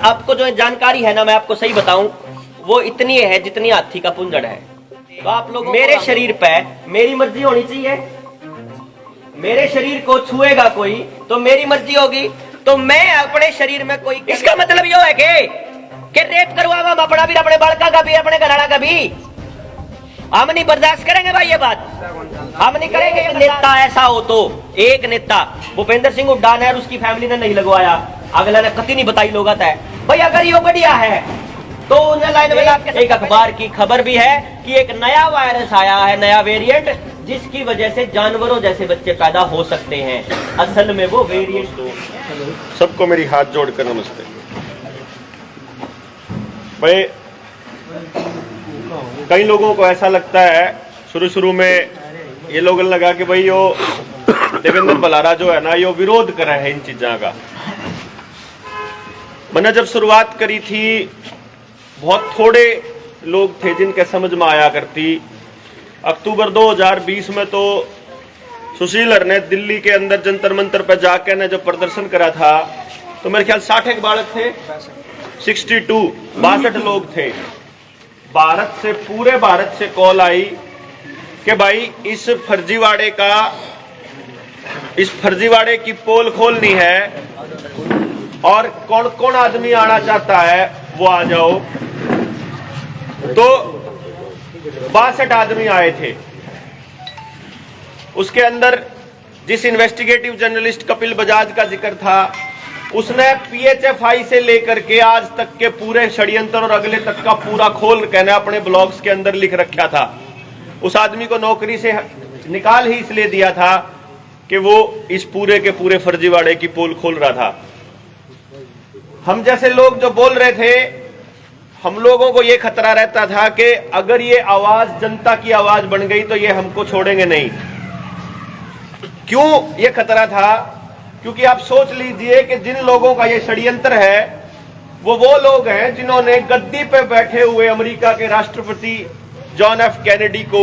आपको जो जानकारी है ना, मैं आपको सही बताऊं, वो इतनी है जितनी हाथी का पुंजड़ है। तो आप लोग मेरे शरीर पे मेरी मर्जी होनी चाहिए। मेरे शरीर को छुएगा कोई तो मेरी मर्जी होगी। तो मैं अपने शरीर में कोई, इसका मतलब ये है कि रेप करवावा अपना भी, अपने बड़का का भी, अपने घराना का भी। हम नहीं बर्दाश्त करेंगे भाई, ये बात हम नहीं करेंगे। नेता ऐसा हो तो, एक नेता भूपेंद्र सिंह हुड्डा ने और उसकी फैमिली ने नहीं लगवाया, अगला ने कति नहीं बताई लोग भाई। अगर ये बढ़िया है तो उन्हें लाइन में लाके, एक अखबार की खबर भी है कि एक नया वायरस आया है, नया वेरिएंट, जिसकी वजह से जानवरों जैसे बच्चे पैदा हो सकते हैं। असल में वो वेरिएंट तो सबको मेरी हाथ जोड़कर नमस्ते। भाई कई लोगों को ऐसा लगता है, शुरू में ये लोगों ने लगा कि भाई यो देवेंद्र बलारा जो है ना, यो विरोध कर रहे हैं इन चीजों का। मैंने जब शुरुआत करी थी, बहुत थोड़े लोग थे जिनके समझ में आया करती। अक्टूबर 2020 में तो सुशील ने दिल्ली के अंदर जंतर मंतर पर जाकर ने जब प्रदर्शन करा था, तो मेरे ख्याल 60 एक बालक थे, 62 लोग थे। भारत से, पूरे भारत से कॉल आई कि भाई इस फर्जीवाड़े की पोल खोलनी है और कौन कौन आदमी आना चाहता है वो आ जाओ। तो 62 आदमी आए थे। उसके अंदर जिस इन्वेस्टिगेटिव जर्नलिस्ट कपिल बजाज का जिक्र था, उसने PHFI से लेकर के आज तक के पूरे षड्यंत्र और अगले तक का पूरा खोल कहना अपने ब्लॉग्स के अंदर लिख रखा था। उस आदमी को नौकरी से निकाल ही इसलिए दिया था कि वो इस पूरे के पूरे फर्जीवाड़े की पोल खोल रहा था। हम जैसे लोग जो बोल रहे थे, हम लोगों को ये खतरा रहता था कि अगर ये आवाज जनता की आवाज बन गई तो ये हमको छोड़ेंगे नहीं। क्यों ये खतरा था? क्योंकि आप सोच लीजिए कि जिन लोगों का ये षड्यंत्र है वो लोग हैं जिन्होंने गद्दी पे बैठे हुए अमेरिका के राष्ट्रपति जॉन एफ कैनेडी को,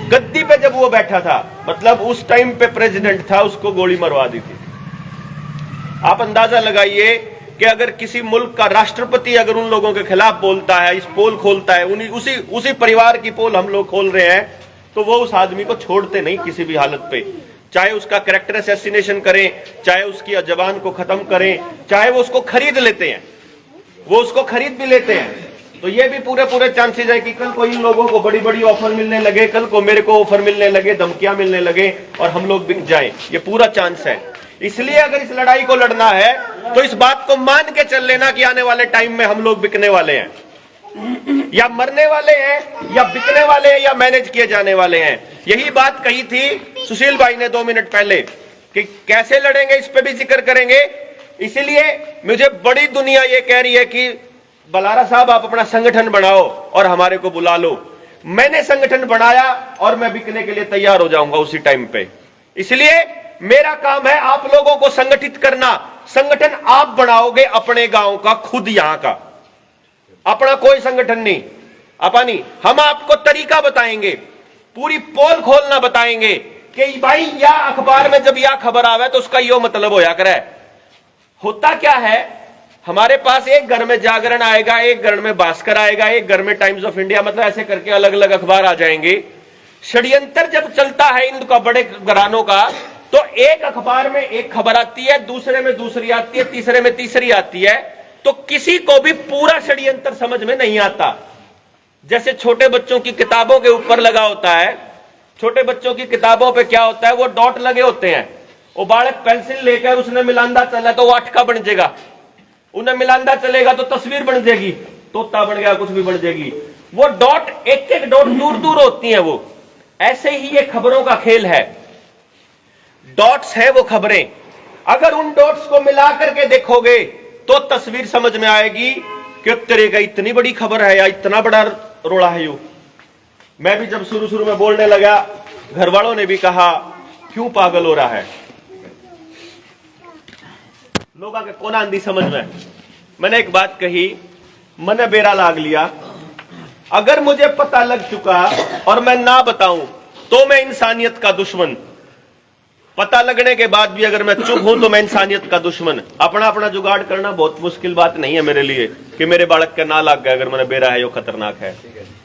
गद्दी पे जब वो बैठा था, मतलब उस टाइम पे प्रेसिडेंट था, उसको गोली मरवा दी थी। आप अंदाजा लगाइए कि अगर किसी मुल्क का राष्ट्रपति अगर उन लोगों के खिलाफ बोलता है, इस पोल खोलता है, उसी परिवार की पोल हम लोग खोल रहे हैं, तो वो उस आदमी को छोड़ते नहीं किसी भी हालत पे। चाहे उसका कैरेक्टर असैसिनेशन करें, चाहे उसकी जबान को खत्म करें, चाहे वो उसको खरीद लेते हैं, वो उसको खरीद भी लेते हैं। तो ये भी पूरे चांसेस है कि कल को इन लोगों को बड़ी बड़ी ऑफर मिलने लगे, कल को मेरे को ऑफर मिलने लगे, धमकियां मिलने लगे और हम लोग बिक जाएं। ये पूरा चांस है। इसलिए अगर इस लड़ाई को लड़ना है तो इस बात को मान के चल लेना कि आने वाले टाइम में हम लोग बिकने वाले हैं, या मरने वाले हैं, या बिकने वाले हैं, या मैनेज किए जाने वाले हैं। यही बात कही थी सुशील भाई ने 2 मिनट पहले कि कैसे लड़ेंगे, इस पे भी जिक्र करेंगे। इसलिए मुझे बड़ी दुनिया ये कह रही है कि बलारा साहब आप अपना संगठन बनाओ और हमारे को बुला लो। मैंने संगठन बनाया और मैं बिकने के लिए तैयार हो जाऊंगा उसी टाइम पे। इसलिए मेरा काम है आप लोगों को संगठित करना। संगठन आप बनाओगे अपने गांव का, खुद यहां का, अपना कोई संगठन नहीं, नहीं। हम आपको तरीका बताएंगे, पूरी पोल खोलना बताएंगे कि भाई या अखबार में जब यह खबर आवे तो उसका यो मतलब होया करे। होता क्या है, हमारे पास एक घर में जागरण आएगा, एक घर में भास्कर आएगा, एक घर में टाइम्स ऑफ इंडिया, मतलब ऐसे करके अलग अलग अखबार आ जाएंगे। षड्यंत्र जब चलता है इनका, बड़े घरानों का, तो एक अखबार में एक खबर आती है, दूसरे में दूसरी आती है, तीसरे में तीसरी आती है, तो किसी को भी पूरा षड्यंत्र समझ में नहीं आता। जैसे छोटे बच्चों की किताबों के ऊपर लगा होता है, छोटे बच्चों की किताबों पे क्या होता है, वो डॉट लगे होते हैं। वो बालक पेंसिल लेकर उसने मिलांदा चला तो वो अटका बन जाएगा, उन्हें मिलांदा चलेगा तो तस्वीर बन जाएगी, तोता बन गया, कुछ भी बन जाएगी। वो डॉट, एक एक डॉट दूर दूर होती है। वो ऐसे ही ये खबरों का खेल है, डॉट्स है वो खबरें। अगर उन डॉट्स को मिला करके देखोगे तो तस्वीर समझ में आएगी कि तेरे का इतनी बड़ी खबर है या इतना बड़ा रोड़ा है। यू मैं भी जब शुरू में बोलने लगा, घर वालों ने भी कहा क्यों पागल हो रहा है, लोग आके कौन आंधी समझ में। मैंने एक बात कही, मैंने बेरा लाग लिया। अगर मुझे पता लग चुका और मैं ना बताऊं तो मैं इंसानियत का दुश्मन, पता लगने के बाद भी अगर मैं चुप हूं तो मैं इंसानियत का दुश्मन। अपना अपना जुगाड़ करना बहुत मुश्किल बात नहीं है मेरे लिए कि मेरे बालक का ना लग गया अगर मैंने बेरा है, यो खतरनाक है।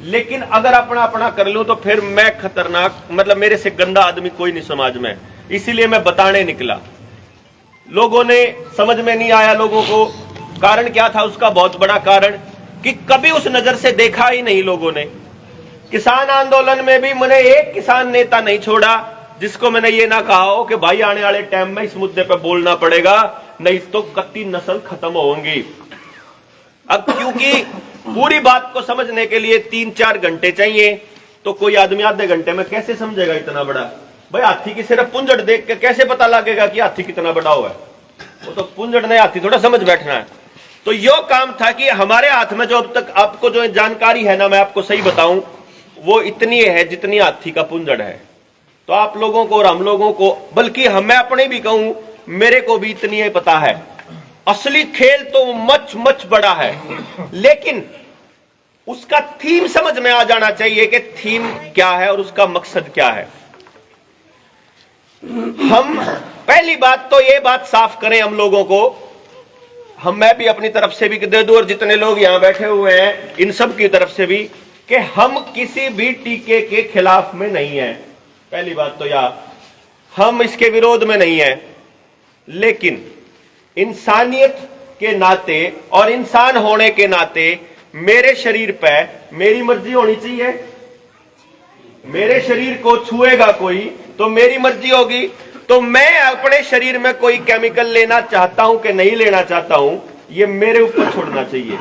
लेकिन अगर अपना अपना कर लूं तो फिर मैं खतरनाक, मतलब मेरे से गंदा आदमी कोई नहीं समाज में। इसीलिए मैं बताने निकला। लोगों ने समझ में नहीं आया, लोगों को कारण क्या था उसका, बहुत बड़ा कारण कि कभी उस नजर से देखा ही नहीं लोगों ने। किसान आंदोलन में भी मैंने एक किसान नेता नहीं छोड़ा जिसको मैंने ये ना कहा हो कि भाई आने वाले टाइम में इस मुद्दे पर बोलना पड़ेगा, नहीं तो कत्ती नस्ल खत्म होंगी। अब क्योंकि पूरी बात को समझने के लिए 3-4 घंटे चाहिए, तो कोई आदमी आधे घंटे में कैसे समझेगा इतना बड़ा। भाई हाथी की सिर्फ पुंजड़ देख के कैसे पता लगेगा कि हाथी कितना बड़ा हुआ है? वो तो पुंजड़ नहीं, हाथी थोड़ा समझ बैठना है। तो यो काम था कि हमारे हाथ में जो अब तक आपको जो जानकारी है ना, मैं आपको सही बताऊं, वो इतनी है जितनी हाथी का पुंजड़ है। तो आप लोगों को और हम लोगों को, बल्कि मैं अपने भी कहूं, मेरे को भी इतनी ही पता है। असली खेल तो मच मच बड़ा है, लेकिन उसका थीम समझ में आ जाना चाहिए कि थीम क्या है और उसका मकसद क्या है। हम पहली बात तो ये बात साफ करें हम लोगों को, मैं भी अपनी तरफ से भी दे दूं और जितने लोग यहां बैठे हुए हैं इन सब की तरफ से भी, कि हम किसी भी टीके के खिलाफ में नहीं है। पहली बात तो यार, हम इसके विरोध में नहीं है, लेकिन इंसानियत के नाते और इंसान होने के नाते मेरे शरीर पे मेरी मर्जी होनी चाहिए। मेरे शरीर को छुएगा कोई तो मेरी मर्जी होगी। तो मैं अपने शरीर में कोई केमिकल लेना चाहता हूं कि नहीं लेना चाहता हूं, यह मेरे ऊपर छोड़ना चाहिए।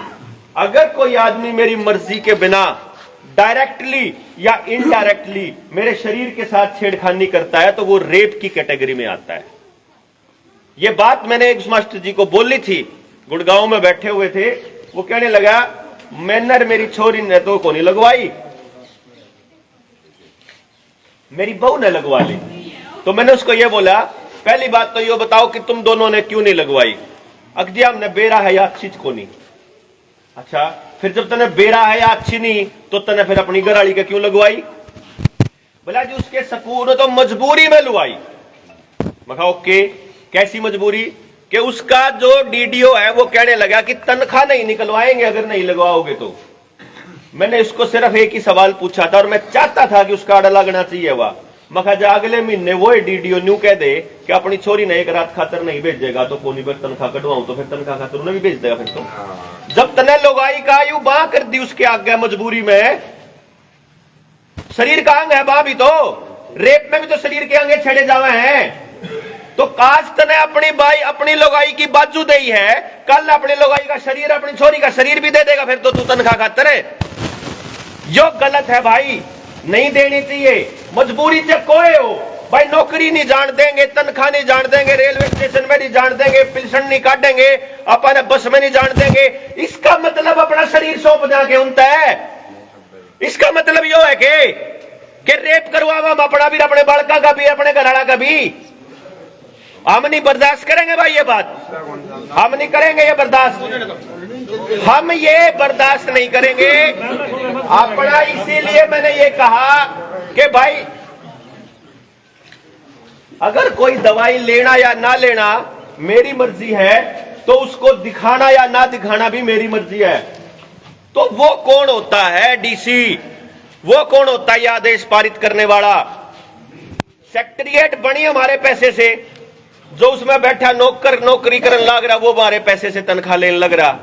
अगर कोई आदमी मेरी मर्जी के बिना डायरेक्टली या इनडायरेक्टली मेरे शरीर के साथ छेड़खानी करता है तो वो रेप की कैटेगरी में आता है। ये बात मैंने एक मास्टर जी को बोली थी, गुड़गांव में बैठे हुए थे। वो कहने लगा, मैंने मेरी छोरी ने तो को नहीं लगवाई, मेरी बहू ने लगवा ली। तो मैंने उसको ये बोला, पहली बात तो ये बताओ कि तुम दोनों ने क्यों नहीं लगवाई? अकजी हमने बेरा है या अच्छी को नहीं। अच्छा, फिर जब तने बेरा है या अच्छी नहीं तो तने फिर अपनी घराली के क्यों लगवाई? बोला जी उसके सकून तो मजबूरी में लुआई। मैं कहा ओके, कैसी मजबूरी? कि उसका जो डीडीओ है वो कहने लगा कि तनख्वाह नहीं निकलवाएंगे अगर नहीं लगवाओगे तो। मैंने इसको सिर्फ एक ही सवाल पूछा था और मैं चाहता था कि उसका आड़ा लगना चाहिए। वह मखा जा अगले महीने वो डीडीओ न्यू कह दे कि अपनी छोरी ने एक रात खातर नहीं भेजेगा तो कोनी पर तनख्वाह कटवाऊं, तो फिर तनख्वाह खातर उन्हें भी भेज देगा। फिर तो जब तने लोगाई का यू बां कर दी उसके आगे मजबूरी में, शरीर का अंग है बां भी, तो रेप में भी तो शरीर के अंगे छेड़े जावे हैं। तो काश तने अपनी बाई अपनी लोगाई की बाजू दे है, कल अपनी लोगाई का शरीर अपनी छोरी का शरीर भी दे देगा, फिर तो तू तनख्वाह खातर है। यो गलत है भाई, नहीं देनी चाहिए। मजबूरी से कोई हो भाई, नौकरी नहीं जान देंगे, तनख्वाह नहीं जान देंगे, रेलवे स्टेशन में नहीं जान देंगे, पेंशन नहीं काटेंगे, अपन बस में नहीं जान देंगे। इसका मतलब अपना शरीर सौंप जाके उनता है। इसका मतलब यो है कि रेप करवावा अपना भी, अपने बालका का भी, अपने घराड़ा का भी। हम नहीं बर्दाश्त करेंगे भाई, ये बात हम नहीं करेंगे, ये बर्दाश्त हम ये बर्दाश्त नहीं करेंगे अपना। इसीलिए मैंने ये कहा कि भाई अगर कोई दवाई लेना या ना लेना मेरी मर्जी है, तो उसको दिखाना या ना दिखाना भी मेरी मर्जी है। तो वो कौन होता है डीसी? वो कौन होता है ये आदेश पारित करने वाला? सेक्रेटेरिएट बनी हमारे पैसे से, जो उसमें बैठा नौकरी करने लग रहा, वो हमारे पैसे से तनख्वाह लेने लग रहा,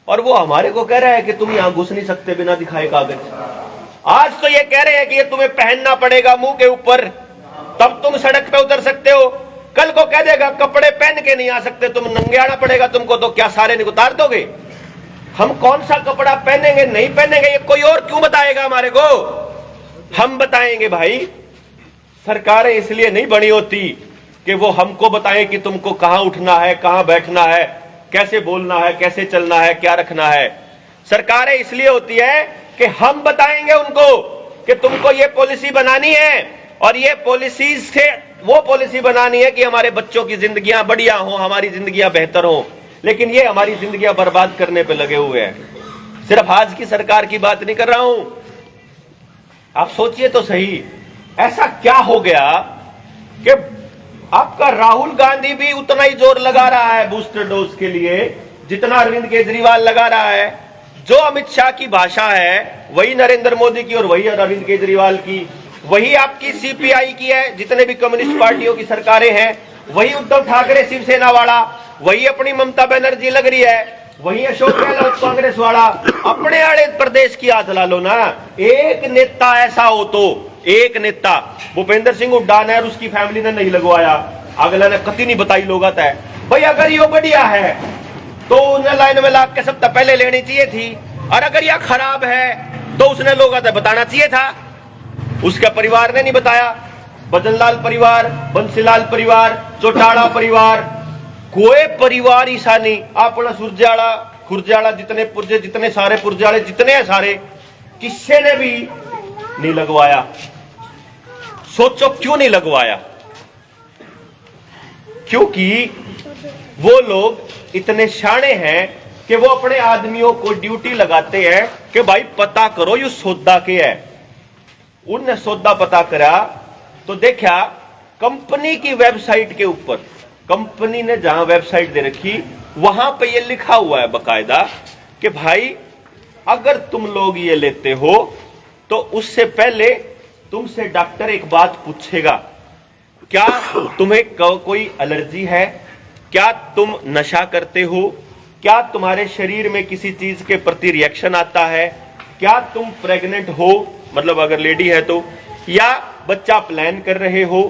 और वो हमारे को कह रहा है कि तुम यहां घुस नहीं सकते बिना दिखाए कागज। आज तो ये कह रहे हैं कि ये तुम्हें पहनना पड़ेगा मुंह के ऊपर, तब तुम सड़क पे उतर सकते हो। कल को कह देगा कपड़े पहन के नहीं आ सकते, तुम नंगे आना पड़ेगा तुमको, तो क्या सारे नहीं उतार दोगे? हम कौन सा कपड़ा पहनेंगे नहीं पहनेंगे ये कोई और क्यों बताएगा हमारे को? हम बताएंगे भाई। सरकारें इसलिए नहीं बनी होती कि वो हमको बताएं कि तुमको कहां उठना है, कहां बैठना है, कैसे बोलना है, कैसे चलना है, क्या रखना है। सरकारें इसलिए होती है कि हम बताएंगे उनको कि तुमको ये पॉलिसी बनानी है, और ये पॉलिसी से वो पॉलिसी बनानी है कि हमारे बच्चों की जिंदगियां बढ़िया हो, हमारी जिंदगियां बेहतर हो। लेकिन ये हमारी जिंदगियां बर्बाद करने पे लगे हुए हैं। सिर्फ आज की सरकार की बात नहीं कर रहा हूं, आप सोचिए तो सही, ऐसा क्या हो गया कि आपका राहुल गांधी भी उतना ही जोर लगा रहा है बूस्टर डोज के लिए जितना अरविंद केजरीवाल लगा रहा है। जो अमित शाह की भाषा है वही नरेंद्र मोदी की और वही अरविंद केजरीवाल की, वही आपकी सीपीआई की है, जितने भी कम्युनिस्ट पार्टियों की सरकारें हैं, वही उद्धव ठाकरे शिवसेना वाला, वही अपनी ममता बनर्जी लग रही है, वही अशोक गहलोत कांग्रेस वाला। अपने आड़े प्रदेश की हाथ ला लो ना। एक नेता ऐसा हो तो, एक नेता भूपेंद्र सिंह हुड्डा ने और उसकी फैमिली ने नहीं लगवाया, अगला ने कति नहीं बताई लोग है भाई। अगर ये बढ़िया है तो उन्हें लाइन में लाग के सबसे पहले लेनी चाहिए थी, और अगर यह खराब है तो उसने लोग बताना चाहिए था। उसके परिवार ने नहीं बताया, भजनलाल परिवार, बंसीलाल परिवार, चौटाला परिवार, कोई परिवार ऐसा नहीं। अपना सुरजाला खुरजाला जितने पुर्जे, जितने सारे पुर्जाले जितने हैं सारे, किसी ने भी नहीं लगवाया। सोचो क्यों नहीं लगवाया? क्योंकि वो लोग इतने शाणे हैं कि वो अपने आदमियों को ड्यूटी लगाते हैं कि भाई पता करो ये सौदा के है। उनने सौदा पता करा तो देखा कंपनी की वेबसाइट के ऊपर, कंपनी ने जहां वेबसाइट दे रखी वहां पे ये लिखा हुआ है बकायदा कि भाई अगर तुम लोग ये लेते हो तो उससे पहले तुमसे डॉक्टर एक बात पूछेगा, क्या तुम्हें कोई एलर्जी है, क्या तुम नशा करते हो, क्या तुम्हारे शरीर में किसी चीज के प्रति रिएक्शन आता है, क्या तुम प्रेग्नेंट हो, मतलब अगर लेडी है तो, या बच्चा प्लान कर रहे हो,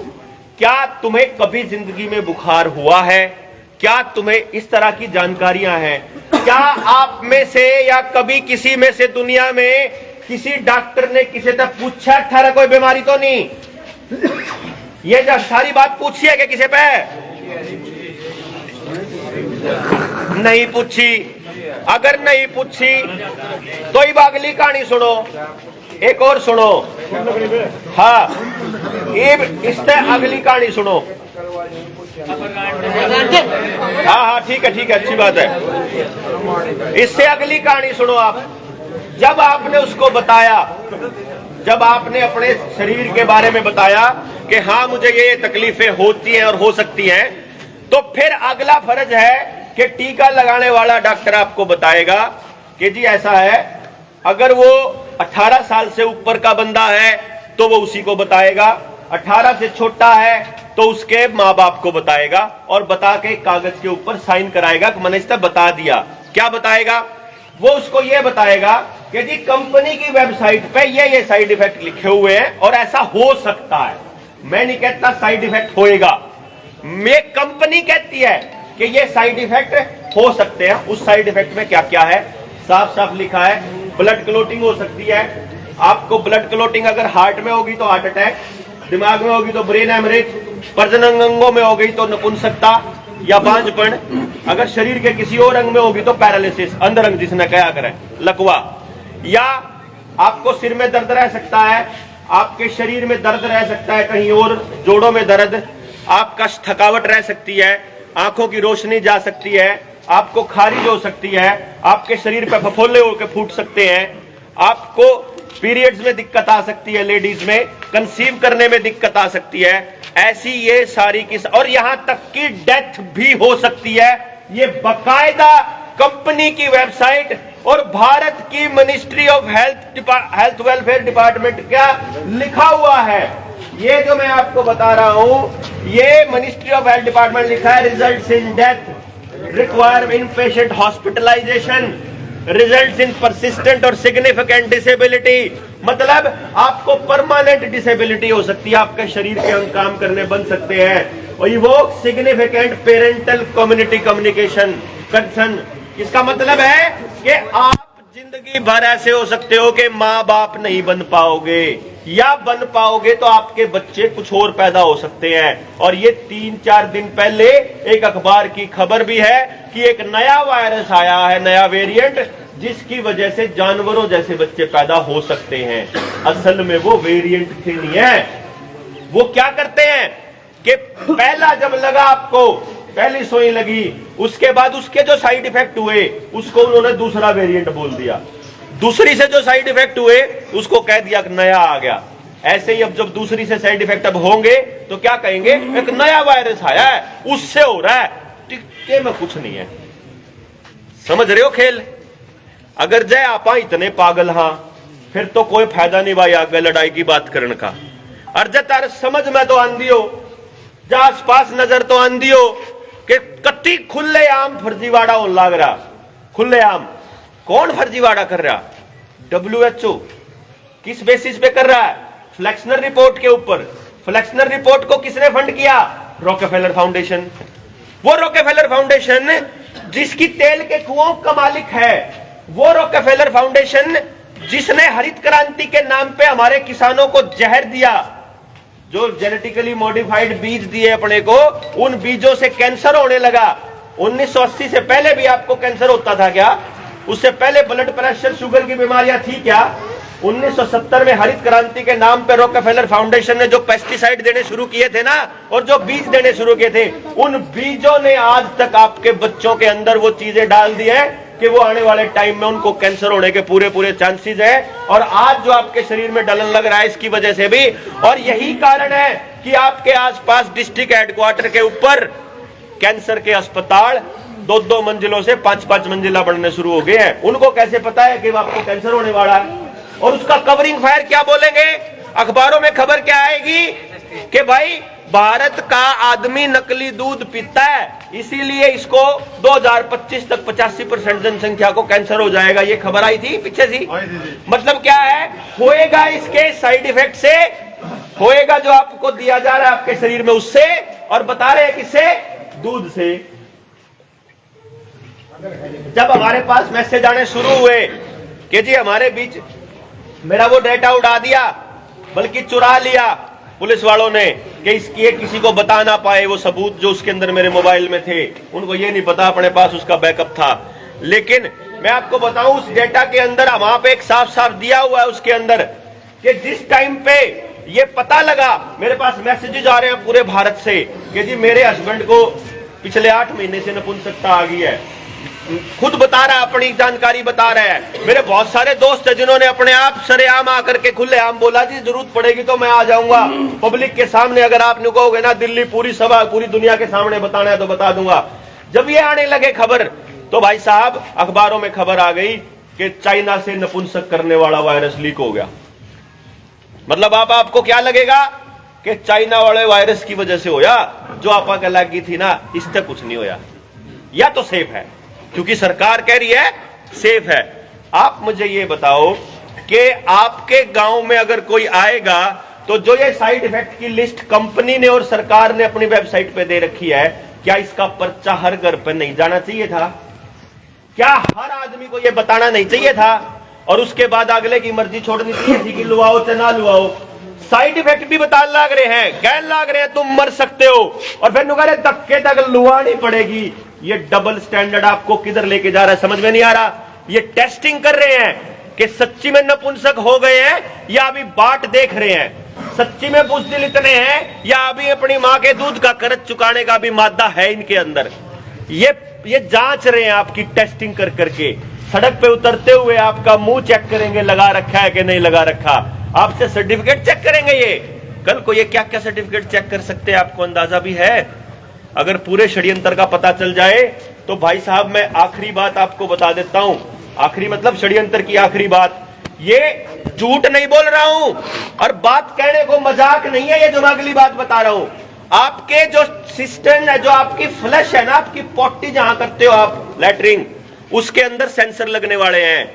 क्या तुम्हें कभी जिंदगी में बुखार हुआ है, क्या तुम्हें इस तरह की जानकारियां हैं, क्या आप में से या कभी किसी में से दुनिया में किसी डॉक्टर ने किसी तक पूछा था कोई बीमारी तो नहीं? ये जो सारी बात पूछी है कि किसी पे नहीं पूछी। अगर नहीं पूछी तो ये अगली कहानी सुनो, एक और सुनो। हाँ, इससे अगली कहानी सुनो। हाँ, ठीक है, अच्छी बात है। इससे अगली कहानी सुनो आप। जब आपने उसको बताया, जब आपने अपने शरीर के बारे में बताया कि हाँ मुझे ये तकलीफें होती हैं और हो सकती हैं, तो फिर अगला फर्ज है कि टीका लगाने वाला डॉक्टर आपको बताएगा कि जी ऐसा है। अगर वो 18 साल से ऊपर का बंदा है तो वो उसी को बताएगा, 18 से छोटा है तो उसके माँ बाप को बताएगा, और बता के कागज के ऊपर साइन कराएगा कि मैंने इसने बता दिया। क्या बताएगा? वो उसको ये बताएगा कि जी कंपनी की वेबसाइट पे ये साइड इफेक्ट लिखे हुए हैं और ऐसा हो सकता है। मैं नहीं कहता साइड इफेक्ट होएगा, मैं कंपनी कहती है कि ये साइड इफेक्ट हो सकते हैं। उस साइड इफेक्ट में क्या क्या है साफ साफ लिखा है। ब्लड क्लोटिंग हो सकती है, आपको ब्लड क्लोटिंग अगर हार्ट में होगी तो हार्ट अटैक, दिमाग में होगी तो ब्रेन हेमरेज, प्रजनन अंगों में हो गई तो नपुंसकता या बांझपन, अगर शरीर के किसी और अंग में होगी तो पैरालिसिस, अंदरंग जिसने कहा करे लकवा, या आपको सिर में दर्द रह सकता है, आपके शरीर में दर्द रह सकता है, कहीं और जोड़ों में दर्द, आपका थकावट रह सकती है, आंखों की रोशनी जा सकती है, आपको खारिज हो सकती है, आपके शरीर पे फफोले होकर फूट सकते हैं, आपको पीरियड्स में दिक्कत आ सकती है, लेडीज में कंसीव करने में दिक्कत आ सकती है, ऐसी ये सारी किस, और यहां तक कि डेथ भी हो सकती है। ये बकायदा कंपनी की वेबसाइट और भारत की ministry of health welfare department का लिखा हुआ है। ये जो मैं आपको बता रहा हूं, ये मिनिस्ट्री ऑफ हेल्थ डिपार्टमेंट लिखा है, results in death, require in patient hospitalisation, results in persistent और सिग्निफिकेंट डिसेबिलिटी, मतलब आपको परमानेंट डिसेबिलिटी हो सकती है, आपके शरीर के अंग काम करने बंद सकते हैं। और ये वो significant parental community communication concern, इसका मतलब है कि आप जिंदगी भर ऐसे हो सकते हो कि माँ बाप नहीं बन पाओगे, या बन पाओगे तो आपके बच्चे कुछ और पैदा हो सकते हैं। और ये 3-4 दिन पहले एक अखबार की खबर भी है कि एक नया वायरस आया है, नया वेरिएंट, जिसकी वजह से जानवरों जैसे बच्चे पैदा हो सकते हैं। असल में वो वेरिएंट थे नहीं है। वो क्या करते हैं कि पहला जब लगा आपको, पहली सुई लगी, उसके बाद उसके जो साइड इफेक्ट हुए उसको उन्होंने दूसरा वेरिएंट बोल दिया, दूसरी से जो साइड इफेक्ट हुए उसको कह दिया कि नया आ गया। ऐसे ही अब जब दूसरी से साइड इफेक्ट अब होंगे तो क्या कहेंगे, एक नया वायरस आया है उससे हो रहा है, टिक्के में कुछ नहीं है। समझ रहे हो खेल? अगर जय आपा इतने पागल हाँ फिर तो कोई फायदा नहीं भाई आगे लड़ाई की बात करने का। और जय तार समझ में तो आंधी हो, जा आस पास नजर तो आंधी हो कि कति खुले आम फर्जीवाड़ा हो लाग रहा। खुले आम कौन फर्जीवाड़ा कर रहा? WHO किस बेसिस पे कर रहा है? फ्लैक्सनर रिपोर्ट के ऊपर। फ्लैक्सनर रिपोर्ट को किसने फंड किया? रॉकेफेलर फाउंडेशन। वो रॉकेफेलर फाउंडेशन जिसकी तेल के कुओं का मालिक है, वो रॉकेफेलर फाउंडेशन जिसने हरित क्रांति के नाम पे हमारे किसानों को जहर दिया, जो जेनेटिकली मॉडिफाइड बीज दिए अपने को, उन बीजों से कैंसर होने लगा। 1980 से पहले भी आपको कैंसर होता था क्या? उससे पहले ब्लड प्रेशर शुगर की बीमारियां थी क्या? 1970 में हरित क्रांति के नाम पर रॉकेफेलर फाउंडेशन ने जो पेस्टिसाइड देने शुरू किए थे ना, और जो बीज देने शुरू किए थे, उन बीजों ने आज तक आपके बच्चों के अंदर वो चीजें डाल दी है कि वो आने वाले टाइम में उनको कैंसर होने के पूरे चांसेस है। और आज जो आपके शरीर में डलन लग रहा है इसकी वजह से भी। और यही कारण है कि आपके आसपास डिस्ट्रिक्ट हेडक्वार्टर के ऊपर कैंसर के अस्पताल 2-2 मंजिलों से 5-5 मंजिला बनने शुरू हो गए हैं। उनको कैसे पता है कि आपको कैंसर होने वाला है? और उसका कवरिंग फायर क्या बोलेंगे? अखबारों में खबर क्या आएगी कि भाई भारत का आदमी नकली दूध पीता है, इसीलिए इसको 2025 तक 85% जनसंख्या को कैंसर हो जाएगा। ये खबर आई थी पीछे सी। मतलब क्या है? होएगा इसके साइड इफेक्ट से, होएगा जो आपको दिया जा रहा है आपके शरीर में उससे, और बता रहे हैं किससे? दूध से। जब हमारे पास मैसेज आने शुरू हुए कि जी हमारे बीच मेरा वो डेटा उड़ा दिया, बल्कि चुरा लिया पुलिस वालों ने, कि इसकी किसी को बता ना पाए वो सबूत जो उसके अंदर मेरे मोबाइल में थे, उनको ये नहीं पता अपने पास उसका बैकअप था। लेकिन मैं आपको बताऊं उस डेटा के अंदर वहां पे एक साफ साफ दिया हुआ है उसके अंदर कि जिस टाइम पे ये पता लगा, मेरे पास मैसेजेस आ रहे हैं पूरे भारत से कि जी मेरे हस्बैंड को पिछले 8 महीने से नपुंसकता आ गई है। खुद बता रहा है, अपनी जानकारी बता रहा है। मेरे बहुत सारे दोस्त हैं जिन्होंने अपने आप सरेआम आकर के खुलेआम बोला जी जरूरत पड़ेगी तो मैं आ जाऊंगा पब्लिक के सामने, अगर आपने कहोगे ना दिल्ली पूरी सभा पूरी दुनिया के सामने बताना है तो बता दूंगा। जब ये आने लगे खबर तो भाई साहब अखबारों में खबर आ गई कि चाइना से नपुंसक करने वाला वायरस लीक हो गया। मतलब आपको क्या लगेगा कि चाइना वाले वायरस की वजह से होया, जो आपा का लगी थी ना इससे कुछ नहीं होया, या तो सेफ है क्योंकि सरकार कह रही है सेफ है। आप मुझे ये बताओ कि आपके गांव में अगर कोई आएगा तो जो ये साइड इफेक्ट की लिस्ट कंपनी ने और सरकार ने अपनी वेबसाइट पे दे रखी है, क्या इसका पर्चा हर घर पर नहीं जाना चाहिए था? क्या हर आदमी को यह बताना नहीं चाहिए था? और उसके बाद अगले की मर्जी छोड़नी चाहिए थी कि लुआओ चाहे ना लुआओ? साइड इफेक्ट भी बता लाग रहे हैं, कह लाग रहे हैं तुम मर सकते हो, और फिर नुकारे धक्के तक लुआनी पड़ेगी। ये डबल स्टैंडर्ड आपको किधर लेके जा रहा है समझ में नहीं आ रहा। ये टेस्टिंग कर रहे हैं कि सच्ची में नपुंसक हो गए हैं या अभी बाट देख रहे हैं, सच्ची में बुज़दिल इतने हैं या अभी अपनी मां के दूध का कर्ज चुकाने का भी मादा है इनके अंदर। ये जांच रहे हैं आपकी टेस्टिंग कर करके। सड़क पे उतरते हुए आपका मुंह चेक करेंगे लगा रखा है कि नहीं लगा रखा, आपसे सर्टिफिकेट चेक करेंगे। ये कल को ये क्या क्या सर्टिफिकेट चेक कर सकते हैं आपको अंदाजा भी है? अगर पूरे षड्यंत्र का पता चल जाए तो भाई साहब मैं आखिरी बात आपको बता देता हूं, आखिरी मतलब षड्यंत्र की आखिरी बात, ये झूठ नहीं बोल रहा हूं और बात कहने को मजाक नहीं है, ये जो मैं अगली बात बता रहा हूं। आपके जो सिस्टम है, जो आपकी फ्लश है ना, आपकी पोटी जहां करते हो आप लैट्रिन, उसके अंदर सेंसर लगने वाले हैं,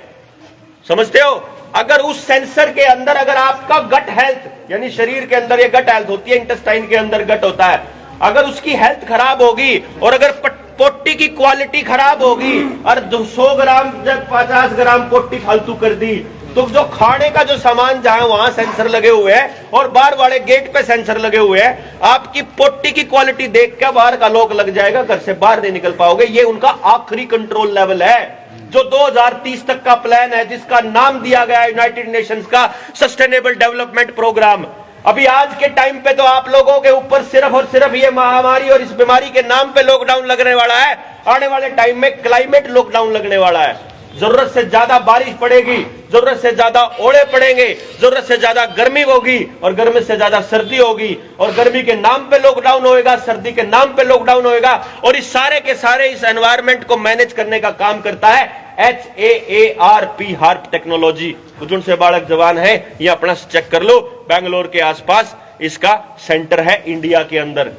समझते हो? अगर उस सेंसर के अंदर अगर आपका गट हेल्थ, यानी शरीर के अंदर ये गट हेल्थ होती है, इंटेस्टाइन के अंदर गट होता है, अगर उसकी हेल्थ खराब होगी और अगर पोटी की क्वालिटी खराब होगी और 100 ग्राम जब 50 ग्राम पोटी फालतू कर दी, तो जो खाने का जो सामान जहां वहां सेंसर लगे हुए हैं और बाहर वाले गेट पे सेंसर लगे हुए हैं, आपकी पोटी की क्वालिटी देख के बाहर का लॉक लग जाएगा, घर से बाहर नहीं निकल पाओगे। ये उनका आखिरी कंट्रोल लेवल है, जो 2030 तक का प्लान है, जिसका नाम दिया गया है यूनाइटेड नेशंस का सस्टेनेबल डेवलपमेंट प्रोग्राम। अभी आज के टाइम पे तो आप लोगों के ऊपर सिर्फ और सिर्फ ये महामारी और इस बीमारी के नाम पे लॉकडाउन लगने वाला है, आने वाले टाइम में क्लाइमेट लॉकडाउन लगने वाला है। जरूरत से ज्यादा बारिश पड़ेगी, जरूरत से ज्यादा ओले पड़ेंगे, जरूरत से ज्यादा गर्मी होगी और गर्मी से ज्यादा सर्दी होगी, और गर्मी के नाम पे लॉकडाउन होएगा, सर्दी के नाम पे लॉकडाउन होएगा, और इस सारे के सारे इस एनवायरमेंट को मैनेज करने का काम करता है HAARP, हार्प टेक्नोलॉजी। कुछ से बालक जवान है, ये अपना चेक कर लो, बैंगलोर के आसपास इसका सेंटर है, इंडिया के अंदर।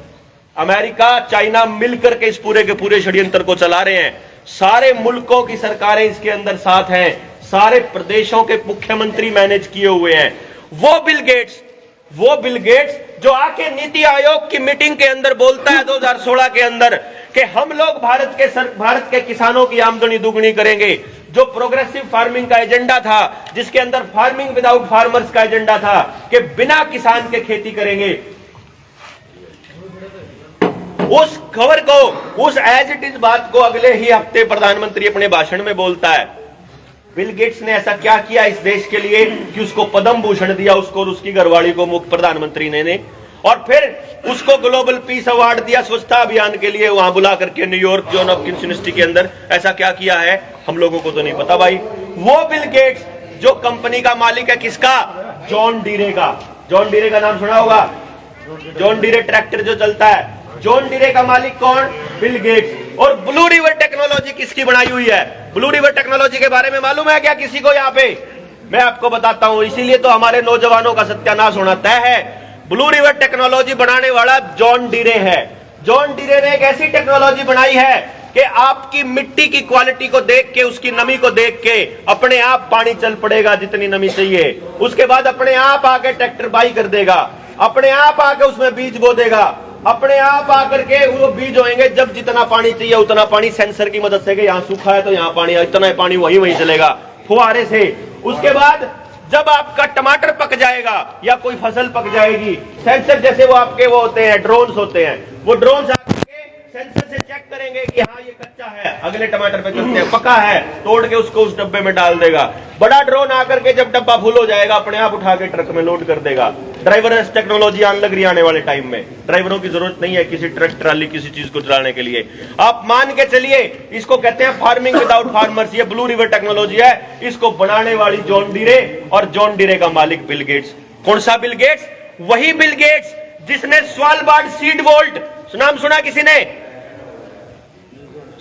अमेरिका, चाइना मिलकर के इस पूरे के पूरे षड्यंत्र को चला रहे हैं। सारे मुल्कों की सरकारें इसके अंदर साथ हैं, सारे प्रदेशों के मुख्यमंत्री मैनेज किए हुए हैं। वो बिल गेट्स जो आके नीति आयोग की मीटिंग के अंदर बोलता है 2016 के अंदर कि हम लोग भारत के किसानों की आमदनी दुगनी करेंगे। जो प्रोग्रेसिव फार्मिंग का एजेंडा था, जिसके अंदर फार्मिंग विदाउट फार्मर्स का एजेंडा था कि बिना किसान के खेती करेंगे, उस खबर को, उस एज इट इज बात को अगले ही हफ्ते प्रधानमंत्री अपने भाषण में बोलता है। बिल गेट्स ने ऐसा क्या किया इस देश के लिए कि उसको पद्म भूषण दिया, उसको और उसकी घरवाली को मुख्य प्रधानमंत्री ने और फिर उसको ग्लोबल पीस अवार्ड दिया स्वच्छता अभियान के लिए, वहां बुला करके न्यूयॉर्क जॉन हॉपकिंस यूनिवर्सिटी के अंदर। ऐसा क्या किया है हम लोगों को तो नहीं पता भाई। वो बिल गेट्स जो कंपनी का मालिक है, किसका? जॉन डीरे का। जॉन डीरे का नाम सुना होगा, जॉन डीरे ट्रैक्टर जो चलता है, जॉन डीरे का मालिक कौन? Bill Gates. और ब्लू रिवर टेक्नोलॉजी किसकी बनाई हुई है? ब्लू रिवर टेक्नोलॉजी के बारे में मालूम है क्या किसी को? यहाँ पे मैं आपको बताता हूं, इसीलिए तो हमारे नौजवानों का सत्यानाश होना तय है। ब्लू रिवर टेक्नोलॉजी बनाने वाला जॉन डीरे है। जॉन डीरे ने एक ऐसी टेक्नोलॉजी बनाई है कि आपकी मिट्टी की क्वालिटी को देख के, उसकी नमी को देख के अपने आप पानी चल पड़ेगा जितनी नमी चाहिए। उसके बाद अपने आप आके ट्रैक्टर बाई कर देगा, अपने आप आके उसमें बीज बो देगा, अपने आप आकर के वो बीज होंगे। जब जितना पानी चाहिए उतना पानी सेंसर की मदद से, यहाँ सूखा है तो यहाँ पानी, इतना पानी वहीं चलेगा फुहारे से। उसके बाद जब आपका टमाटर पक जाएगा या कोई फसल पक जाएगी, सेंसर जैसे वो आपके वो होते हैं, ड्रोन्स होते हैं, वो ड्रोन्स सेंसर से चेक करेंगे कि हाँ ये कच्चा है, अगले टमाटर पे चलते हैं, पका है, तोड़ के उसको उस डब्बे में डाल देगा। बड़ा ड्रोन आकर के जब डब्बा फुल हो जाएगा अपने आप उठा के ट्रक में लोड कर देगा। ड्राइवरलेस टेक्नोलॉजी आने लग रही है आने वाले टाइम में। ड्राइवरों की जरूरत नहीं है किसी ट्रक ट्राली किसी चीज को चलाने के लिए। आप मान के चलिए, इसको कहते हैं फार्मिंग विदाउट फार्मर्स। ये ब्लू रिवर टेक्नोलॉजी है, इसको बनाने वाली जॉन डीरे, और जॉन डीरे का मालिक बिल गेट्स। कौन सा बिल गेट्स? वही बिल गेट्स जिसने स्वालबार्ड सीड वोल्ट, नाम सुना किसी ने?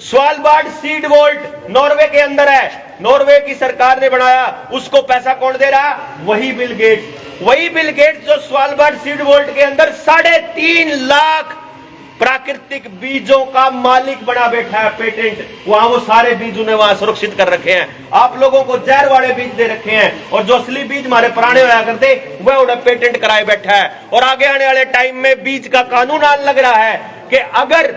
स्वालबार्ड सीड वोल्ट नॉर्वे के अंदर है, नॉर्वे की सरकार ने बनाया। उसको पैसा कौन दे रहा? वही बिल गेट्स। वही बिल गेट्स जो स्वालबार्ड सीड वोल्ट के अंदर 3.5 लाख प्राकृतिक बीजों का मालिक बना बैठा है। पेटेंट वहां वो सारे बीज उन्हें वहां सुरक्षित कर रखे हैं। आप लोगों को जहर वाले बीज दे रखे हैं, और जो असली बीज हमारे पुराने होया करते वह उन्हें पेटेंट कराए बैठा है। और आगे आने वाले टाइम में बीज का कानून आने लग रहा है कि अगर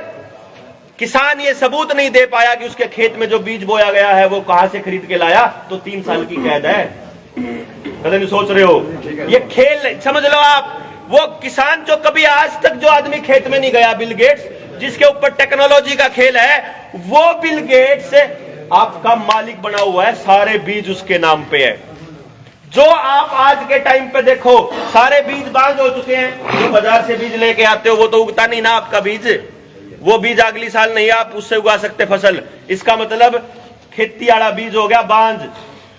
किसान ये सबूत नहीं दे पाया कि उसके खेत में जो बीज बोया गया है वो कहां से खरीद के लाया, तो 3 साल की कैद है। कदम नहीं सोच रहे हो? ये खेल समझ लो आप। वो किसान जो कभी आज तक जो आदमी खेत में नहीं गया, बिल गेट्स जिसके ऊपर टेक्नोलॉजी का खेल है, वो बिल गेट्स आपका मालिक बना हुआ है। सारे बीज उसके नाम पे है। जो आप आज के टाइम पे देखो, सारे बीज बांझ हो चुके हैं। जो बाजार से बीज लेके आते हो वो तो उगता नहीं ना आपका बीज, वो बीज अगली साल नहीं आप उससे उगा सकते फसल। इसका मतलब खेती वाला बीज हो गया बांझ।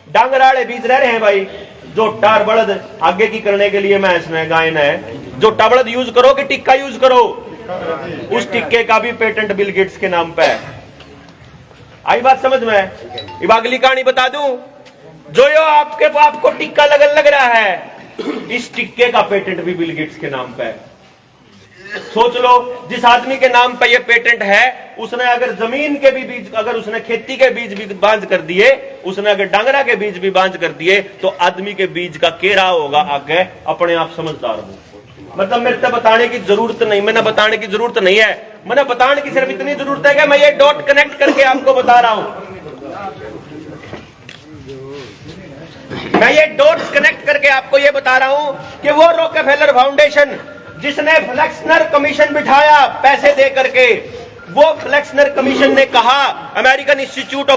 डांगर वाले बीज रह रहे हैं भाई। जोटा और बड़द आगे की करने के लिए मैं इसमें गायन है। जोटा बड़द यूज करो कि टिक्का यूज करो, उस टिक्के का भी पेटेंट बिल गेट्स के नाम पे है। आई बात समझ में? अब अगली कहानी बता दूं। जो यो आपको टिक्का लग रहा है, इस टिक्के का पेटेंट भी बिल गेट्स के नाम पे है। सोच लो, जिस आदमी के नाम पे ये पेटेंट है, उसने अगर जमीन के भी बीज, अगर उसने खेती के बीज भी बांझ कर दिए, उसने अगर डांगरा के बीज भी बांझ कर दिए, तो आदमी के बीज का केरा होगा आगे। अपने आप समझदार हो। मतलब मेरे को बताने की जरूरत नहीं, मैंने बताने की जरूरत नहीं है। मैंने बताने की सिर्फ इतनी जरूरत है कि मैं ये डॉट कनेक्ट करके आपको बता रहा हूं। मैं ये डॉट्स कनेक्ट करके आपको ये बता रहा हूं कि वो रॉकफेलर फाउंडेशन जिसने फ्लेक्सनर कमीशन बिठाया पैसे दे करके, वो फ्लेक्सनर कमीशन ने कहा American institute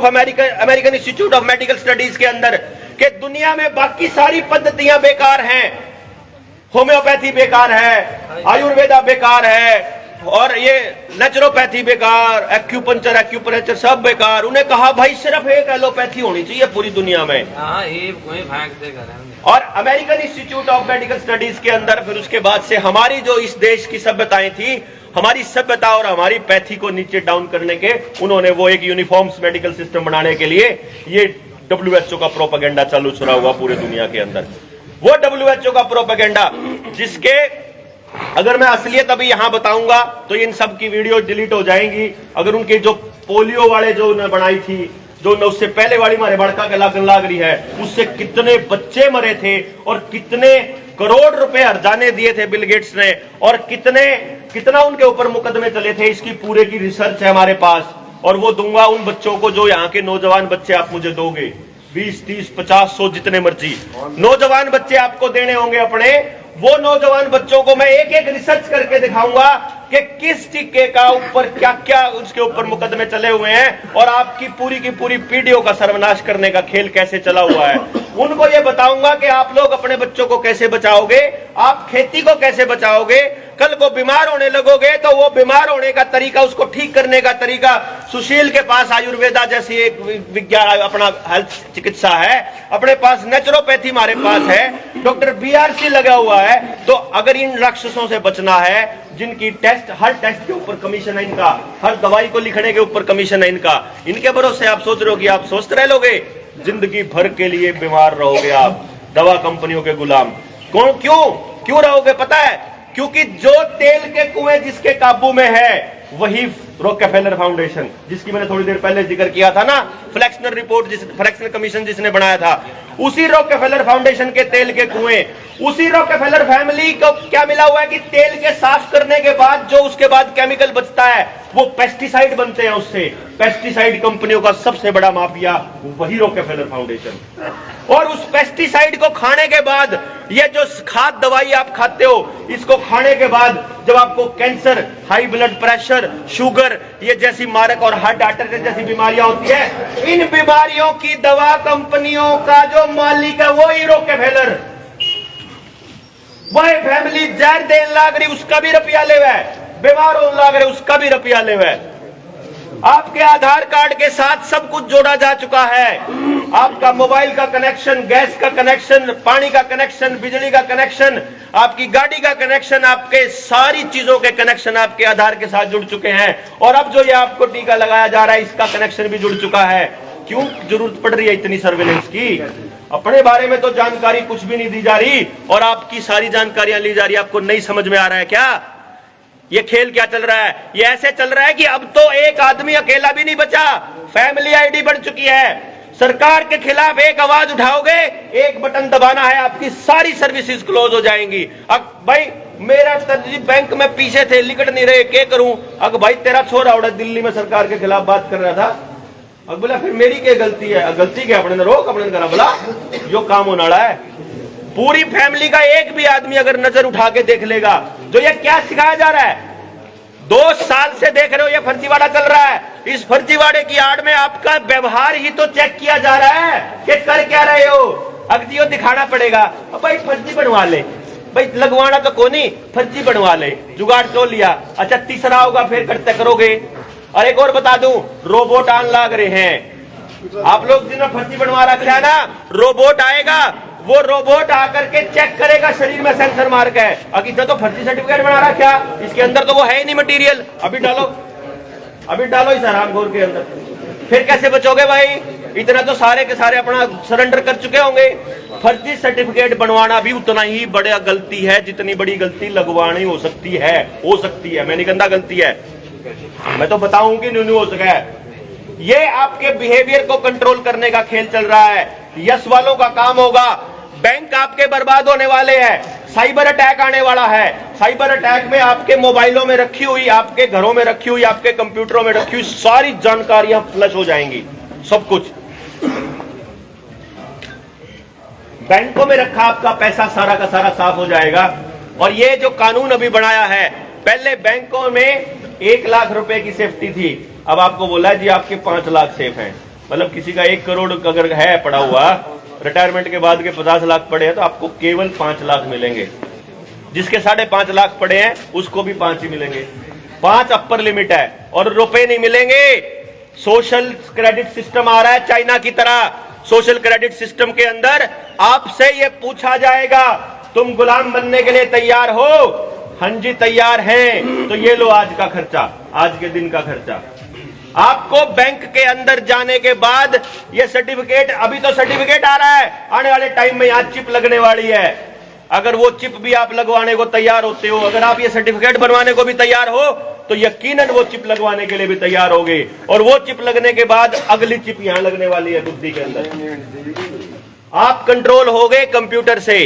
of medical studies के अंदर कि दुनिया में बाकी सारी पद्धतियां बेकार हैं। होम्योपैथी बेकार है, आयुर्वेदा बेकार है, और ये नेचुरोपैथी बेकार, एक्यूपंचर सब बेकार। उन्हें कहा भाई सिर्फ एक एलोपैथी होनी चाहिए पूरी दुनिया में। और American institute of medical studies के अंदर फिर उसके बाद से हमारी जो इस देश की सभ्यताएं थी, हमारी सभ्यता और हमारी पैथी को नीचे डाउन करने के उन्होंने वो एक यूनिफॉर्म्स मेडिकल सिस्टम बनाने के लिए ये WHO का प्रोपेगेंडा चालू चला हुआ पूरे दुनिया के अंदर। वो WHO का प्रोपेगेंडा जिसके अगर मैं असलियत अभी यहां बताऊंगा तो इन सब की वीडियो डिलीट हो जाएंगी। अगर उनके जो पोलियो वाले जो उन्होंने बनाई थी, जो उससे पहले वाली हमारे बड़का के लाग रही है, उससे कितने बच्चे मरे थे और कितने करोड़ रुपए हर्जाने दिए थे बिल गेट्स ने, और कितना उनके ऊपर मुकदमे चले थे, इसकी पूरे की रिसर्च है हमारे पास। और वो दूंगा उन बच्चों को जो यहाँ के नौजवान बच्चे आप मुझे दोगे, 20, 30, 50, 100 जितने मर्जी नौजवान बच्चे आपको देने होंगे अपने। वो नौजवान बच्चों को मैं एक एक रिसर्च करके दिखाऊंगा कि किस टीके का ऊपर क्या क्या उसके ऊपर मुकदमे चले हुए हैं और आपकी पूरी पीढ़ियों का सर्वनाश करने का खेल कैसे चला हुआ है। उनको ये बताऊंगा कि आप लोग अपने बच्चों को कैसे बचाओगे, आप खेती को कैसे बचाओगे। कल को बीमार होने लगोगे तो वो बीमार होने का तरीका, उसको ठीक करने का तरीका, सुशील के पास आयुर्वेदा जैसी एक विज्ञान अपना हेल्थ चिकित्सा है, अपने पास नेचुरोपैथी हमारे पास है, डॉक्टर BRC लगा हुआ है। तो अगर इन राक्षसों से बचना है, जिनकी हर टेस्ट के ऊपर कमीशन है इनका, हर दवाई को लिखने के ऊपर कमीशन है इनका, इनके भरोसे आप सोच रहे हो कि आप स्वस्थ रह लोगे? जिंदगी भर के लिए बीमार रहोगे आप, दवा कंपनियों के गुलाम। क्यों रहोगे पता है? क्योंकि जो तेल के कुएं जिसके काबू में है वही रॉकफेलर फाउंडेशन, जिसकी मैंने थोड़ी देर पहले जिक्र किया था ना, फ्लेक्सनर रिपोर्ट, फ्लेक्सनर कमीशन जिसने बनाया था, उसी रॉकफेलर फाउंडेशन के तेल के कुएं, उसी रॉकफेलर फैमिली को क्या मिला हुआ है कि तेल के साफ करने के बाद जो उसके बाद केमिकल बचता है वो पेस्टिसाइड बनते हैं। उससे पेस्टिसाइड कंपनियों का सबसे बड़ा माफिया वही रॉकफेलर फाउंडेशन। और उस पेस्टिसाइड को खाने के बाद, ये जो खाद दवाई आप खाते हो, इसको खाने के बाद जब आपको cancer, high blood pressure, sugar, ये जैसी मारक और हार्ट अटैक जैसी बीमारियां होती है, इन बीमारियों की दवा कंपनियों का जो मालिक है वही रॉकफेलर, वही फैमिली जहर देने लाग रही उसका भी रुपया ले हुआ है, बीमार होने लाग रहे उसका भी रुपया ले हुआ है। आपके आधार कार्ड के साथ सब कुछ जोड़ा जा चुका है। आपका मोबाइल का कनेक्शन, गैस का कनेक्शन, पानी का कनेक्शन, बिजली का कनेक्शन, आपकी गाड़ी का कनेक्शन, आपके सारी चीजों के कनेक्शन आपके आधार के साथ जुड़ चुके हैं। और अब जो ये आपको टीका लगाया जा रहा है इसका कनेक्शन भी जुड़ चुका है। क्यों जरूरत पड़ रही है इतनी सर्वेलेंस की? अपने बारे में तो जानकारी कुछ भी नहीं दी जा रही और आपकी सारी जानकारियां ली जा रही है। आपको नहीं समझ में आ रहा है क्या? ये खेल क्या चल रहा है? ये ऐसे चल रहा है कि अब तो एक आदमी अकेला भी नहीं बचा, फैमिली आईडी बन चुकी है। सरकार के खिलाफ एक आवाज उठाओगे, एक बटन दबाना है, आपकी सारी सर्विसेज क्लोज हो जाएंगी। अब भाई मेरा तरजीह बैंक में पीछे थे, लिकट नहीं रहे, क्या करूं? अगर भाई तेरा छोरा उड़ा दिल्ली में सरकार के खिलाफ बात कर रहा था, अब बोला फिर मेरी क्या गलती है? गलती क्या अपने रोक अपने करा बोला जो काम होने वाला है। पूरी फैमिली का एक भी आदमी अगर नजर उठा के देख लेगा, जो ये क्या सिखाया जा रहा है, 2 साल से देख रहे हो ये फर्जीवाड़ा चल रहा है। इस फर्जीवाड़े की आड़ में आपका व्यवहार ही तो चेक किया जा रहा है कि कर क्या रहे हो। अगजियो दिखाना पड़ेगा, अब भाई फर्जी बनवा ले, भाई लगवाना तो कोनी, फर्जी बनवा ले, जुगाड़ तो लिया। अच्छा तीसरा होगा फिर करते करोगे। और एक और बता दूं, रोबोट आन लाग रहे हैं। आप लोग जिन्होंने फर्जी बनवा रखा है ना, रोबोट आएगा, वो रोबोट आकर के चेक करेगा शरीर में सेंसर मार के, अभी तो फर्जी सर्टिफिकेट बना रहा क्या, इसके अंदर तो वो है ही नहीं मटेरियल, अभी डालो इस हरामखोर के अंदर। फिर कैसे बचोगे भाई? इतना तो सारे के सारे अपना सरेंडर कर चुके होंगे। फर्जी सर्टिफिकेट बनवाना भी उतना ही बड़ा गलती है जितनी बड़ी गलती लगवानी हो सकती है। मैंने गंदा गलती है, मैं तो बताऊं कि न्यू हो सका है। ये आपके बिहेवियर को कंट्रोल करने का खेल चल रहा है। यस वालों का काम होगा। बैंक आपके बर्बाद होने वाले हैं, साइबर अटैक आने वाला है। साइबर अटैक में आपके मोबाइलों में रखी हुई, आपके घरों में रखी हुई, आपके कंप्यूटरों में रखी हुई सारी जानकारियां फ्लश हो जाएंगी, सब कुछ। बैंकों में रखा आपका पैसा सारा का सारा साफ हो जाएगा। और ये जो कानून अभी बनाया है, पहले बैंकों में 1 लाख रुपए की सेफ्टी थी, अब आपको बोला है जी आपके 5 लाख सेफ हैं। मतलब किसी का 1 करोड़ अगर है पड़ा हुआ, रिटायरमेंट के बाद के 50 लाख पड़े हैं, तो आपको केवल 5 लाख मिलेंगे। जिसके 5.5 लाख पड़े हैं उसको भी 5 ही मिलेंगे। 5 अपर लिमिट है और रुपए नहीं मिलेंगे। सोशल क्रेडिट सिस्टम आ रहा है चाइना की तरह। सोशल क्रेडिट सिस्टम के अंदर आपसे यह पूछा जाएगा, तुम गुलाम बनने के लिए तैयार हो? हाँ जी तैयार हैं। तो ये लो आज का खर्चा, आज के दिन का खर्चा। आपको बैंक के अंदर जाने के बाद ये सर्टिफिकेट, अभी तो सर्टिफिकेट आ रहा है, आने वाले टाइम में यहां चिप लगने वाली है। अगर वो चिप भी आप लगवाने को तैयार होते हो, अगर आप ये सर्टिफिकेट बनवाने को भी तैयार हो, तो यकीनन वो चिप लगवाने के लिए भी तैयार होगे। और वो चिप लगने के बाद अगली चिप यहां लगने वाली है बुद्धि के अंदर। आप कंट्रोल हो गए कंप्यूटर से।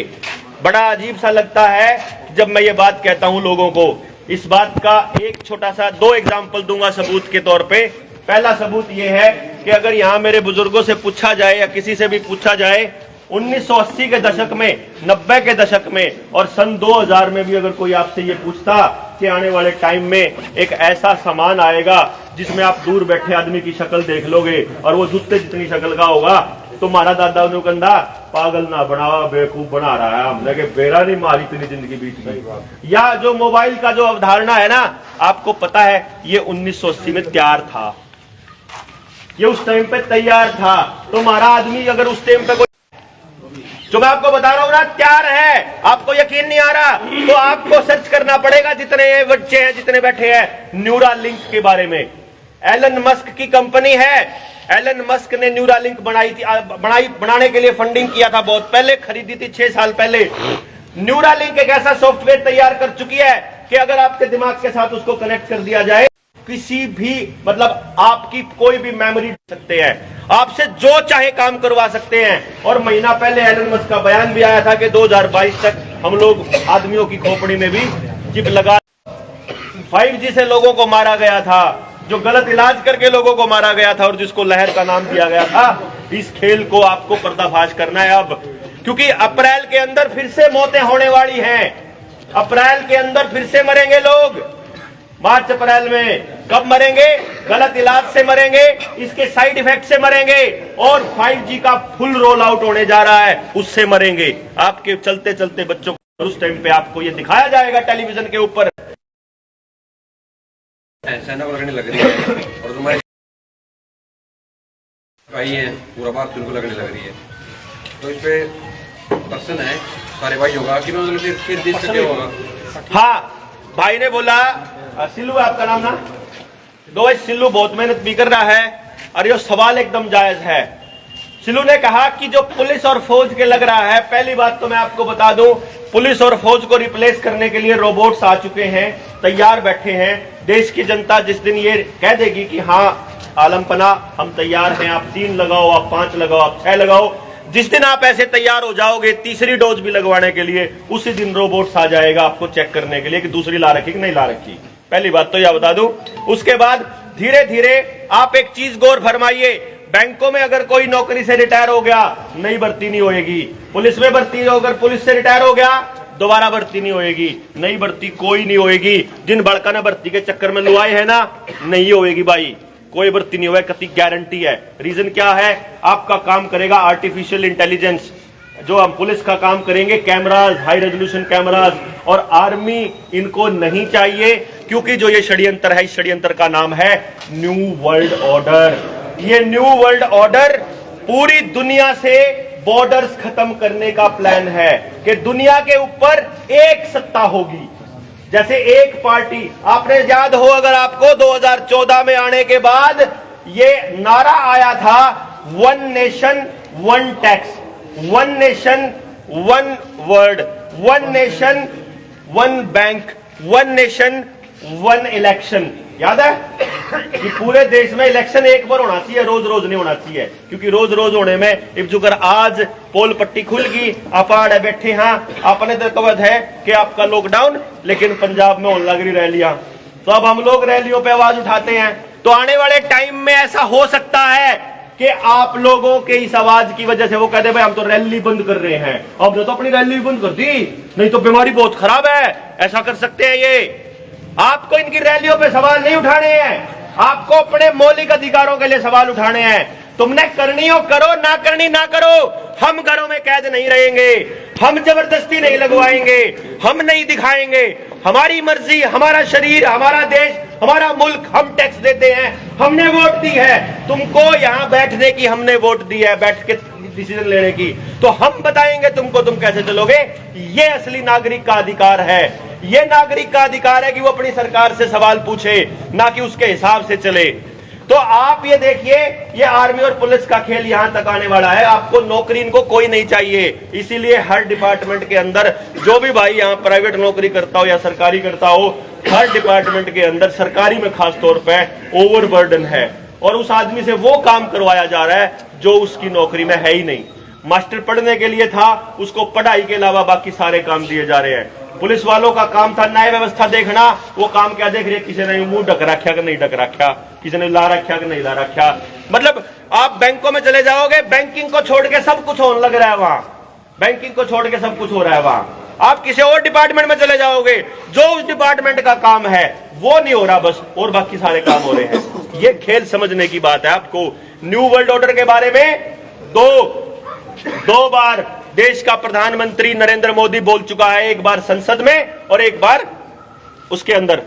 बड़ा अजीब सा लगता है जब मैं ये बात कहता हूं लोगों को। इस बात का एक छोटा सा 2 एग्जाम्पल दूंगा सबूत के तौर पे। पहला सबूत यह है कि अगर यहां मेरे बुजुर्गों से पूछा जाए या किसी से भी पूछा जाए 1980 के दशक में, 90 के दशक में और सन 2000 में भी अगर कोई आपसे ये पूछता कि आने वाले टाइम में एक ऐसा सामान आएगा जिसमें आप दूर बैठे आदमी की शक्ल देख लोगे और वो जूते जितनी शक्ल का होगा, तो हमारा दादा उन्होंने कंधा पागल ना बनावा, बेवकूफ बना रहा है हमने के बेरा नहीं मारी इतनी जिंदगी बीच में। या जो मोबाइल का जो अवधारणा है ना, आपको पता है ये 1980 में तैयार था, ये उस टाइम पे तैयार था। तो हमारा आदमी अगर उस टाइम पे कोई, जो मैं आपको बता रहा हूं ना, तैयार है, आपको यकीन नहीं आ रहा तो आपको सर्च करना पड़ेगा। जितने बच्चे हैं, जितने बैठे हैं, न्यूरालिंक के बारे में। एलन मस्क की कंपनी है, एलन मस्क ने न्यूरालिंक बनाने के लिए फंडिंग किया था, बहुत पहले खरीदी थी, 6 साल पहले। न्यूरालिंक एक ऐसा सॉफ्टवेयर तैयार कर चुकी है कि अगर आपके दिमाग के साथ उसको कनेक्ट कर दिया जाए, किसी भी मतलब आपकी कोई भी मेमोरी सकते हैं, आपसे जो चाहे काम करवा सकते हैं। और महीना पहले एलन मस्क का बयान भी आया था कि 2022 तक हम लोग आदमियों की खोपड़ी में भी चिप लगा। 5G से लोगों को मारा गया था, जो गलत इलाज करके लोगों को मारा गया था और जिसको लहर का नाम दिया गया था। इस खेल को आपको पर्दाफाश करना है अब, क्योंकि अप्रैल के अंदर फिर से मौतें होने वाली हैं। अप्रैल के अंदर फिर से मरेंगे लोग, मार्च अप्रैल में। कब मरेंगे? गलत इलाज से मरेंगे, इसके साइड इफेक्ट से मरेंगे, और 5G का फुल रोल आउट होने जा रहा है, उससे मरेंगे आपके चलते चलते बच्चों को। उस टाइम पे आपको ये दिखाया जाएगा टेलीविजन के ऊपर। सेना को लगने लग रही है और तुम्हारे भाई हैं, पूरा बात तुमको लगने लग रही है, तो इस पे पर्सन है सारे भाई होगा कि फिर देश का क्या होगा? हाँ, भाई ने बोला, सिल्लू है आपका नाम ना? दो सिल्लू बहुत मेहनत भी कर रहा है और ये सवाल एकदम जायज है। सिल्लू ने कहा कि जो पुलिस और फौज के लग रहा है, पहली बात तो मैं आपको बता दूं, पुलिस और फौज को रिप्लेस करने के लिए रोबोट्स आ चुके हैं, तैयार बैठे हैं। देश की जनता जिस दिन ये कह देगी कि हाँ आलमपना हम तैयार हैं, आप 3 लगाओ, आप 5 लगाओ, आप 6 लगाओ, जिस दिन आप ऐसे तैयार हो जाओगे तीसरी डोज भी लगवाने के लिए, उसी दिन रोबोट्स आ जाएगा आपको चेक करने के लिए कि दूसरी ला रखी कि नहीं ला रखी। पहली बात तो यह बता दूं। उसके बाद धीरे धीरे आप एक चीज गौर फरमाइए, बैंकों में अगर कोई नौकरी से रिटायर हो गया, नई भर्ती नहीं होएगी। पुलिस में भर्ती अगर पुलिस से रिटायर हो गया, दोबारा भर्ती नहीं होएगी, नई भर्ती कोई नहीं होएगी। जिन बड़का ने भर्ती के चक्कर में लुआए है ना, नहीं होएगी भाई, कोई भर्ती नहीं होगी, कति गारंटी है। रीजन क्या है? आपका काम करेगा आर्टिफिशियल इंटेलिजेंस, जो हम पुलिस का काम करेंगे कैमराज, हाई रेजोल्यूशन कैमराज। और आर्मी इनको नहीं चाहिए, क्योंकि जो ये षड्यंत्र है, इस षड्यंत्र का नाम है न्यू वर्ल्ड ऑर्डर। ये न्यू वर्ल्ड ऑर्डर पूरी दुनिया से बॉर्डर्स खत्म करने का प्लान है कि दुनिया के ऊपर एक सत्ता होगी, जैसे एक पार्टी। आपने याद हो अगर आपको 2014 में आने के बाद ये नारा आया था, 1 nation 1 tax, 1 nation 1 word, 1 nation 1 bank, 1 nation 1 election. याद है कि पूरे देश में इलेक्शन एक बार होना चाहिए, रोज रोज नहीं होना चाहिए, क्योंकि रोज रोज होने में इब्जुकर आज पोल पट्टी खुल गई, आप आड़े बैठे हैं, आपने तो कवत है कि आपका लॉकडाउन, लेकिन पंजाब में होने लग रही रैलियां, तो अब हम लोग रैलियों पे आवाज उठाते हैं। तो आने वाले टाइम में ऐसा हो सकता है कि आप लोगों के इस आवाज की वजह से वो कहते भाई हम तो रैली बंद कर रहे हैं, अब तो अपनी रैली बंद कर दी, नहीं तो बीमारी बहुत खराब है, ऐसा कर सकते हैं। ये आपको इनकी रैलियों पे सवाल नहीं उठाने हैं, आपको अपने मौलिक अधिकारों के लिए सवाल उठाने हैं। तुमने करनी हो करो, ना करनी ना करो, हम घरों में कैद नहीं रहेंगे, हम जबरदस्ती नहीं लगवाएंगे, हम नहीं दिखाएंगे, हमारी मर्जी, हमारा शरीर, हमारा देश, हमारा मुल्क, हम टैक्स देते हैं, हमने वोट दी है, तुमको यहां बैठने की हमने वोट दी है, बैठ के डिसीजन लेने की, तो हम बताएंगे तुमको, तुम कैसे चलोगे। ये असली नागरिक का अधिकार है, ये नागरिक का अधिकार है कि वो अपनी सरकार से सवाल पूछे, ना कि उसके हिसाब से चले। तो आप ये देखिए, ये आर्मी और पुलिस का खेल यहां तक आने वाला है। आपको नौकरी इनको कोई नहीं चाहिए, इसीलिए हर डिपार्टमेंट के अंदर जो भी भाई यहां प्राइवेट नौकरी करता हो या सरकारी करता हो, हर डिपार्टमेंट के अंदर, सरकारी में खास तौर पे ओवरबर्डन है, और उस आदमी से वो काम करवाया जा रहा है जो उसकी नौकरी में है ही नहीं। मास्टर पढ़ने के लिए था, उसको पढ़ाई के अलावा बाकी सारे काम दिए जा रहे हैं। पुलिस वालों का काम था न्याय व्यवस्था देखना, वो काम क्या देख रहे हैं, किसी ने मुंह ढक रखा कि नहीं ढक रखा, किसी ने ला रखा कि नहीं ला रखा। मतलब आप बैंकों में चले जाओगे, बैंकिंग को छोड़ के सब कुछ होने लग रहा है वहां, बैंकिंग को छोड़ के सब कुछ हो रहा है वहां। आप किसी और डिपार्टमेंट में चले जाओगे, जो उस डिपार्टमेंट का काम है वो नहीं हो रहा बस, और बाकी सारे काम हो रहे हैं। ये खेल समझने की बात है आपको। न्यू वर्ल्ड ऑर्डर के बारे में दो बार देश का प्रधानमंत्री नरेंद्र मोदी बोल चुका है, एक बार संसद में और एक बार उसके अंदर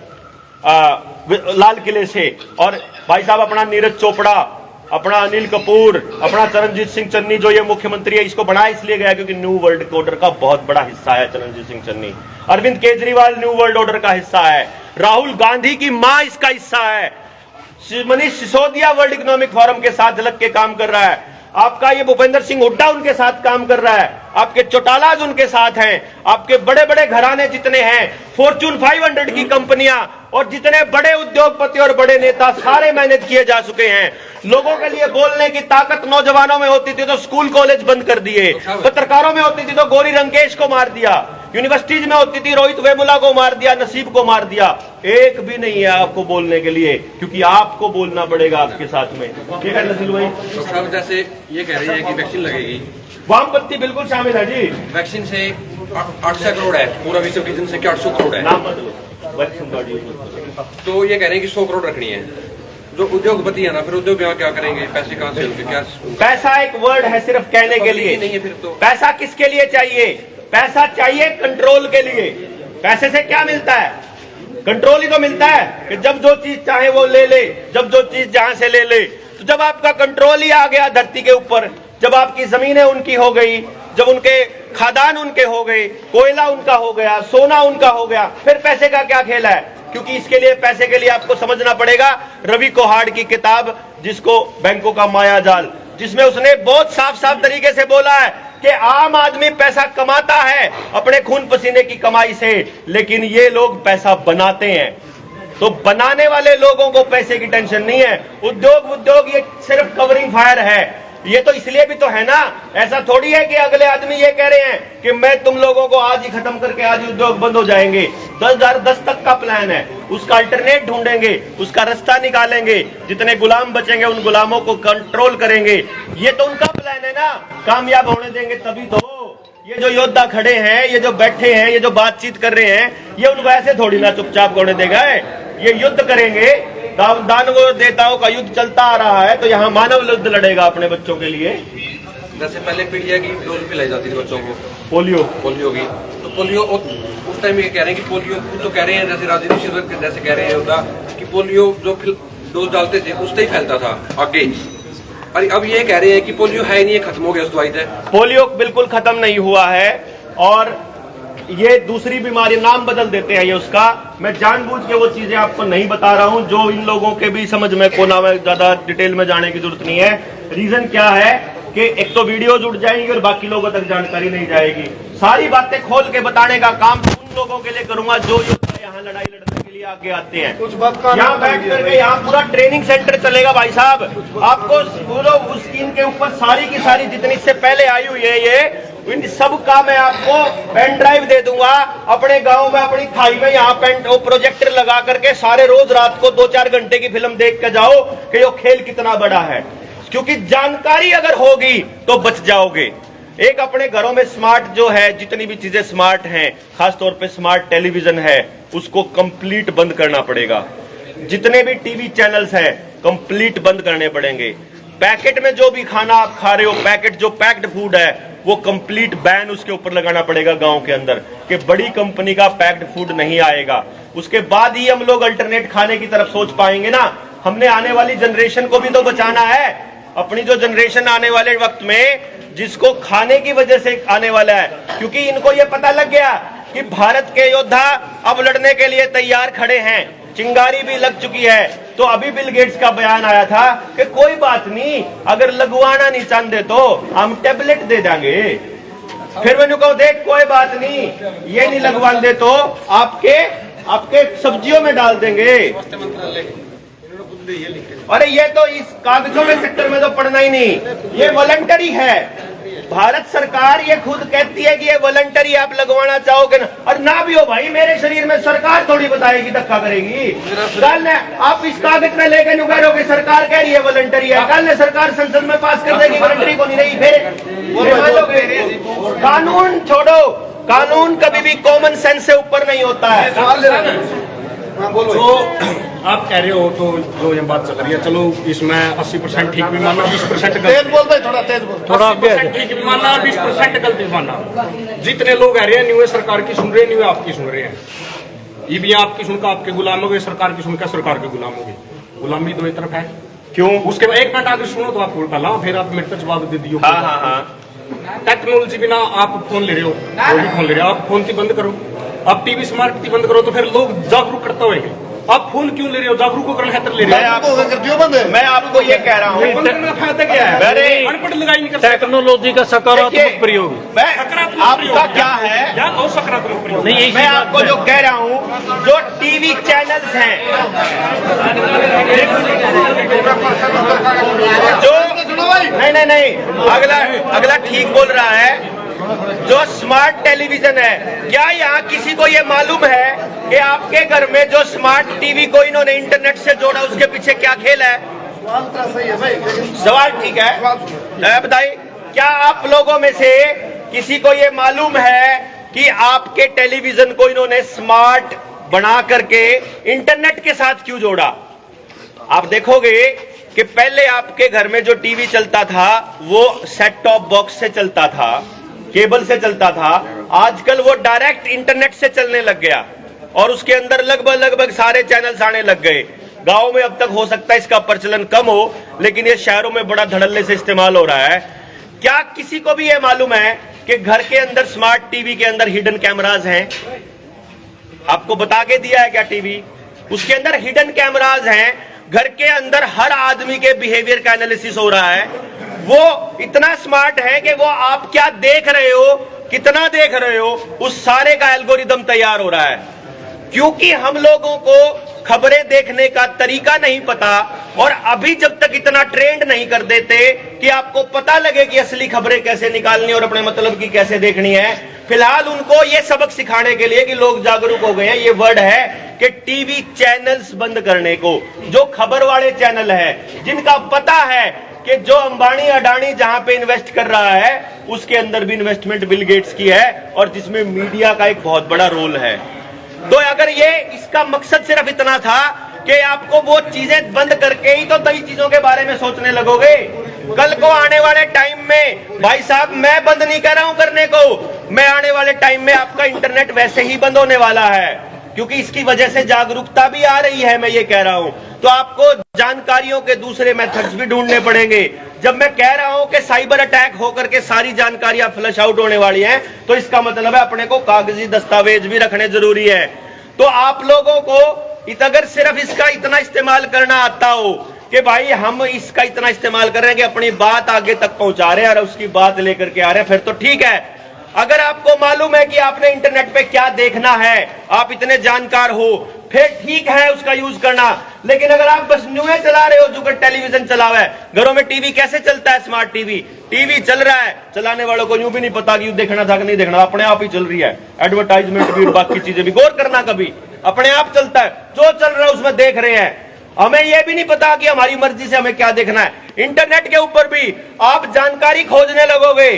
लाल किले से। और भाई साहब, अपना नीरज चोपड़ा, अपना अनिल कपूर, अपना चरणजीत सिंह चन्नी, जो ये मुख्यमंत्री है, इसको बनाया इसलिए गया क्योंकि न्यू वर्ल्ड ऑर्डर का बहुत बड़ा हिस्सा है Charanjit Singh Channi. Arvind Kejriwal new world order का हिस्सा है, राहुल गांधी की मां इसका हिस्सा है, Manish Sisodia world economic forum के साथ लग के काम कर रहा है, आपका ये भूपेंद्र सिंह हुड्डा उनके साथ काम कर रहा है, आपके चौटालाज उनके साथ हैं, आपके बड़े बड़े घराने जितने हैं, फॉर्च्यून 500 की कंपनियां और जितने बड़े उद्योगपति और बड़े नेता, सारे मैनेज किए जा चुके हैं। लोगों के लिए बोलने की ताकत नौजवानों में होती थी तो स्कूल कॉलेज बंद कर दिए, पत्रकारों में होती थी तो गौरी लंकेश को मार दिया, यूनिवर्सिटीज में होती थी रोहित वेमुला को मार दिया, नसीब को मार दिया। एक भी नहीं है आपको बोलने के लिए, क्योंकि आपको बोलना पड़ेगा आपके साथ में। ठीक है नसीब भाई? डॉक्टर साहब, जैसे ये कह रही है कि वैक्सीन लगेगी, वामपंथी बिल्कुल शामिल है जी। वैक्सीन से 800 करोड़ है, पूरा विश्व की जनसंख्या 800 करोड़ है, नाम बदलो, वैक्सीन का तो ये कह रहे हैं कि 100 करोड़ रखनी है। जो उद्योगपति है ना, फिर उद्योग यहाँ क्या करेंगे, पैसे कहाँ से होंगे, क्या? पैसा एक वर्ड है सिर्फ कहने के लिए, नहीं है फिर तो। पैसा किसके लिए चाहिए? पैसा चाहिए कंट्रोल के लिए। पैसे से क्या मिलता है? कंट्रोल ही तो मिलता है कि जब जो चीज चाहे वो ले ले, जब जो चीज जहां से ले ले। तो जब आपका कंट्रोल ही आ गया धरती के ऊपर, जब आपकी जमीनें उनकी हो गई, जब उनके खादान उनके हो गए, कोयला उनका हो गया, सोना उनका हो गया, फिर पैसे का क्या खेल है? क्योंकि इसके लिए, पैसे के लिए आपको समझना पड़ेगा रवि कोहाड़ की किताब, जिसको बैंकों का माया जाल, जिसमें उसने बहुत साफ साफ तरीके से बोला है कि आम आदमी पैसा कमाता है अपने खून पसीने की कमाई से, लेकिन ये लोग पैसा बनाते हैं। तो बनाने वाले लोगों को पैसे की टेंशन नहीं है। उद्योग ये सिर्फ कवरिंग फायर है। ये तो इसलिए भी तो है ना, ऐसा थोड़ी है कि अगले आदमी ये कह रहे हैं कि मैं तुम लोगों को आज ही खत्म करके आज ही उद्योग बंद हो जाएंगे। 2010 तक का प्लान है, उसका अल्टरनेट ढूंढेंगे, उसका रास्ता निकालेंगे, जितने गुलाम बचेंगे उन गुलामों को कंट्रोल करेंगे। ये तो उनका प्लान है ना, कामयाब होने देंगे तभी तो। ये जो योद्धा खड़े हैं, ये जो बैठे हैं, ये जो बातचीत कर रहे हैं, ये उनको ऐसे थोड़ी ना चुपचाप होने देगा। ये युद्ध करेंगे, दानवों देवताओं का युद्ध चलता आ रहा है, तो यहाँ मानव युद्ध लड़ेगा अपने बच्चों के लिए। जैसे पहले पीलिया की डोज पिलाई जाती थी बच्चों को, पोलियो की, तो पोलियो उस टाइम ये कह रहे हैं कि पोलियो, तो कह रहे हैं जैसे राजनीति जैसे कह रहे हैं कि पोलियो जो डोज डालते थे उससे ही फैलता था आगे, और अब ये कह रहे हैं कि पोलियो है नहीं, खत्म हो गया उस दवाई से। पोलियो बिल्कुल खत्म नहीं हुआ है, और ये दूसरी बीमारी नाम बदल देते हैं ये उसका। मैं जानबूझ के वो चीजें आपको नहीं बता रहा हूं जो इन लोगों के भी समझ में को ना, में ज्यादा डिटेल में जाने की जरूरत नहीं है। रीजन क्या है कि एक तो वीडियो जुड़ जाएंगी और बाकी लोगों तक जानकारी नहीं जाएगी। सारी बातें खोल के बताने का काम उन लोगों के लिए करूंगा जो यहाँ लड़ाई लड़ने के लिए आगे आते हैं। यहाँ बैठ करके यहाँ पूरा ट्रेनिंग सेंटर चलेगा भाई साहब। आपको उस स्कीम के ऊपर सारी की सारी जितनी इससे पहले आई हुई है, ये इन सब का मैं आपको पेन ड्राइव दे दूंगा। अपने गांव में, अपनी खाई में यहाँ पेन प्रोजेक्टर लगा करके सारे रोज रात को 2-4 घंटे की फिल्म देख के जाओ कि ये खेल कितना बड़ा है। क्योंकि जानकारी अगर होगी तो बच जाओगे। एक अपने घरों में स्मार्ट जो है, जितनी भी चीजें स्मार्ट हैं, खासतौर पे स्मार्ट टेलीविजन है, उसको कंप्लीट बंद करना पड़ेगा। जितने भी टीवी चैनल्स हैं कंप्लीट बंद करने पड़ेंगे। पैकेट में जो भी खाना आप खा रहे हो, पैकेट जो पैक्ड फूड है, वो कंप्लीट बैन उसके ऊपर लगाना पड़ेगा गांव के अंदर कि बड़ी कंपनी का पैक्ड फूड नहीं आएगा। उसके बाद ही हम लोग अल्टरनेट खाने की तरफ सोच पाएंगे ना। हमने आने वाली जनरेशन को भी तो बचाना है। अपनी जो जनरेशन आने वाले वक्त में जिसको खाने की वजह से आने वाला है, क्योंकि इनको ये पता लग गया कि भारत के योद्धा अब लड़ने के लिए तैयार खड़े हैं, चिंगारी भी लग चुकी है। तो अभी बिल गेट्स का बयान आया था कि कोई बात नहीं, अगर लगवाना नहीं चाहते तो हम टैबलेट दे देंगे। फिर मैंने कहा देख कोई बात नहीं, ये नहीं लगवाते तो आपके सब्जियों में डाल देंगे। अरे ये तो इस कागजों में सेक्टर में तो पढ़ना ही नहीं, ये वॉलंटरी है। भारत सरकार ये खुद कहती है कि ये वॉलंटरी आप लगवाना चाहोगे ना, और ना भी हो भाई, मेरे शरीर में सरकार थोड़ी बताएगी, धक्का करेगी। कल ने आप इस कागज में लेके नुकह रहे हो कि सरकार कह रही है वॉलंटरी है, कल ने सरकार संसद में पास कर देगी वॉलंटरी को नहीं रही, फिर कानून छोड़ो। कानून कभी भी कॉमन सेंस से ऊपर नहीं होता है। जो आप कह रहे हो तो जो ये बात चल रही है, चलो इसमें 80% ठीक भी मानना, 20% तेज बोल भाई, थोड़ा तेज बोल। 80% ठीक भी मानना, 20% गलत भी मानना। जितने लोग कह रहे हैं न्यू है सरकार की सुन रहे हैं, न्यू है आपकी सुन रहे हैं। ये भी आपकी सुनकर आपके गुलाम हो गए, सरकार की सुनकर सरकार के गुलाम हो गए। गुलामी दो तरफ है। क्यों? उसके बाद 1 मिनट आगे सुनो तो आपको उल्टा लाओ, फिर आप मेरे तक जवाब दे दियो। हाँ। टेक्नोलॉजी बिना आप फोन ले रहे हो, वो भी फोन ले रहे हो, आप फोन की बंद करो, आप टीवी स्मार्ट की बंद करो, तो फिर लोग जागरूक करते होंगे। आप फोन क्यों ले रहे हो? जागरूककरण खातर ले रहे हो। मैं आपको ये कह रहा हूँ, फायदा क्या है? अनपढ़ लगाई नहीं कर सकते। टेक्नोलॉजी का सकारात्मक प्रयोग, आपका क्या है, सकारात्मक प्रयोग नहीं, मैं आपको जो कह रहा हूँ, जो टीवी चैनल्स हैं, जो नहीं, अगला ठीक बोल रहा है, जो स्मार्ट टेलीविजन है, क्या यहाँ किसी को ये मालूम है कि आपके घर में जो स्मार्ट टीवी को इन्होंने इंटरनेट से जोड़ा, उसके पीछे क्या खेल है? सवाल ठीक है। बताइए, क्या आप लोगों में से किसी को ये मालूम है कि आपके टेलीविजन को इन्होंने स्मार्ट बना करके इंटरनेट के साथ क्यों जोड़ा? आप देखोगे कि पहले आपके घर में जो टीवी चलता था वो सेट टॉप बॉक्स से चलता था, केबल से चलता था। आजकल वो डायरेक्ट इंटरनेट से चलने लग गया और उसके अंदर लगभग सारे चैनल्स आने लग गए। गांव में अब तक हो सकता है इसका प्रचलन कम हो, लेकिन ये शहरों में बड़ा धड़ल्ले से इस्तेमाल हो रहा है। क्या किसी को भी ये मालूम है कि घर के अंदर स्मार्ट टीवी के अंदर हिडन कैमराज हैं? आपको बता के दिया है क्या टीवी? उसके अंदर हिडन कैमराज हैं। घर के अंदर हर आदमी के बिहेवियर का एनालिसिस हो रहा है। वो इतना स्मार्ट है कि वो आप क्या देख रहे हो, कितना देख रहे हो, उस सारे का एल्गोरिदम तैयार हो रहा है। क्योंकि हम लोगों को खबरें देखने का तरीका नहीं पता, और अभी जब तक इतना ट्रेंड नहीं कर देते कि आपको पता लगे कि असली खबरें कैसे निकालनी और अपने मतलब की कैसे देखनी है, फिलहाल उनको ये सबक सिखाने के लिए कि लोग जागरूक हो गए हैं, ये वर्ड है कि टीवी चैनल्स बंद करने को। जो खबर वाले चैनल है, जिनका पता है कि जो अंबानी अडानी जहां पे इन्वेस्ट कर रहा है उसके अंदर भी इन्वेस्टमेंट बिल गेट्स की है, और जिसमें मीडिया का एक बहुत बड़ा रोल है। तो अगर ये इसका मकसद सिर्फ इतना था कि आपको वो चीजें बंद करके ही तो नई चीजों के बारे में सोचने लगोगे, कल को आने वाले टाइम में, भाई साहब मैं बंद नहीं कर रहा हूं करने को, मैं आने वाले टाइम में आपका इंटरनेट वैसे ही बंद होने वाला है, क्योंकि इसकी वजह से जागरूकता भी आ रही है, मैं ये कह रहा हूं। तो आपको जानकारियों के दूसरे मेथड्स भी ढूंढने पड़ेंगे। जब मैं कह रहा हूं कि साइबर अटैक होकर के सारी जानकारियां फ्लश आउट होने वाली हैं, तो इसका मतलब है अपने को कागजी दस्तावेज भी रखने जरूरी है। तो आप लोगों को अगर सिर्फ इसका इतना इस्तेमाल करना आता हो कि भाई हम इसका इतना इस्तेमाल कर रहे हैं कि अपनी बात आगे तक पहुंचा रहे हैं और उसकी बात लेकर के आ रहे हैं, फिर तो ठीक है। अगर आपको मालूम है कि आपने इंटरनेट पे क्या देखना है, आप इतने जानकार हो, फिर ठीक है उसका यूज करना। लेकिन अगर आप बस न्यूज़ चला रहे हो, जो टेलीविजन चला हुआ है, घरों में टीवी कैसे चलता है? स्मार्ट टीवी चल रहा है, चलाने वालों को यूं भी नहीं पता कि देखना था कि नहीं देखना, अपने आप ही चल रही है। एडवर्टाइजमेंट भी और बाकी चीजें भी गौर करना, कभी अपने आप चलता है, जो चल रहा है उसमें देख रहे हैं। हमें यह भी नहीं पता कि हमारी मर्जी से हमें क्या देखना है। इंटरनेट के ऊपर भी आप जानकारी खोजने लगोगे,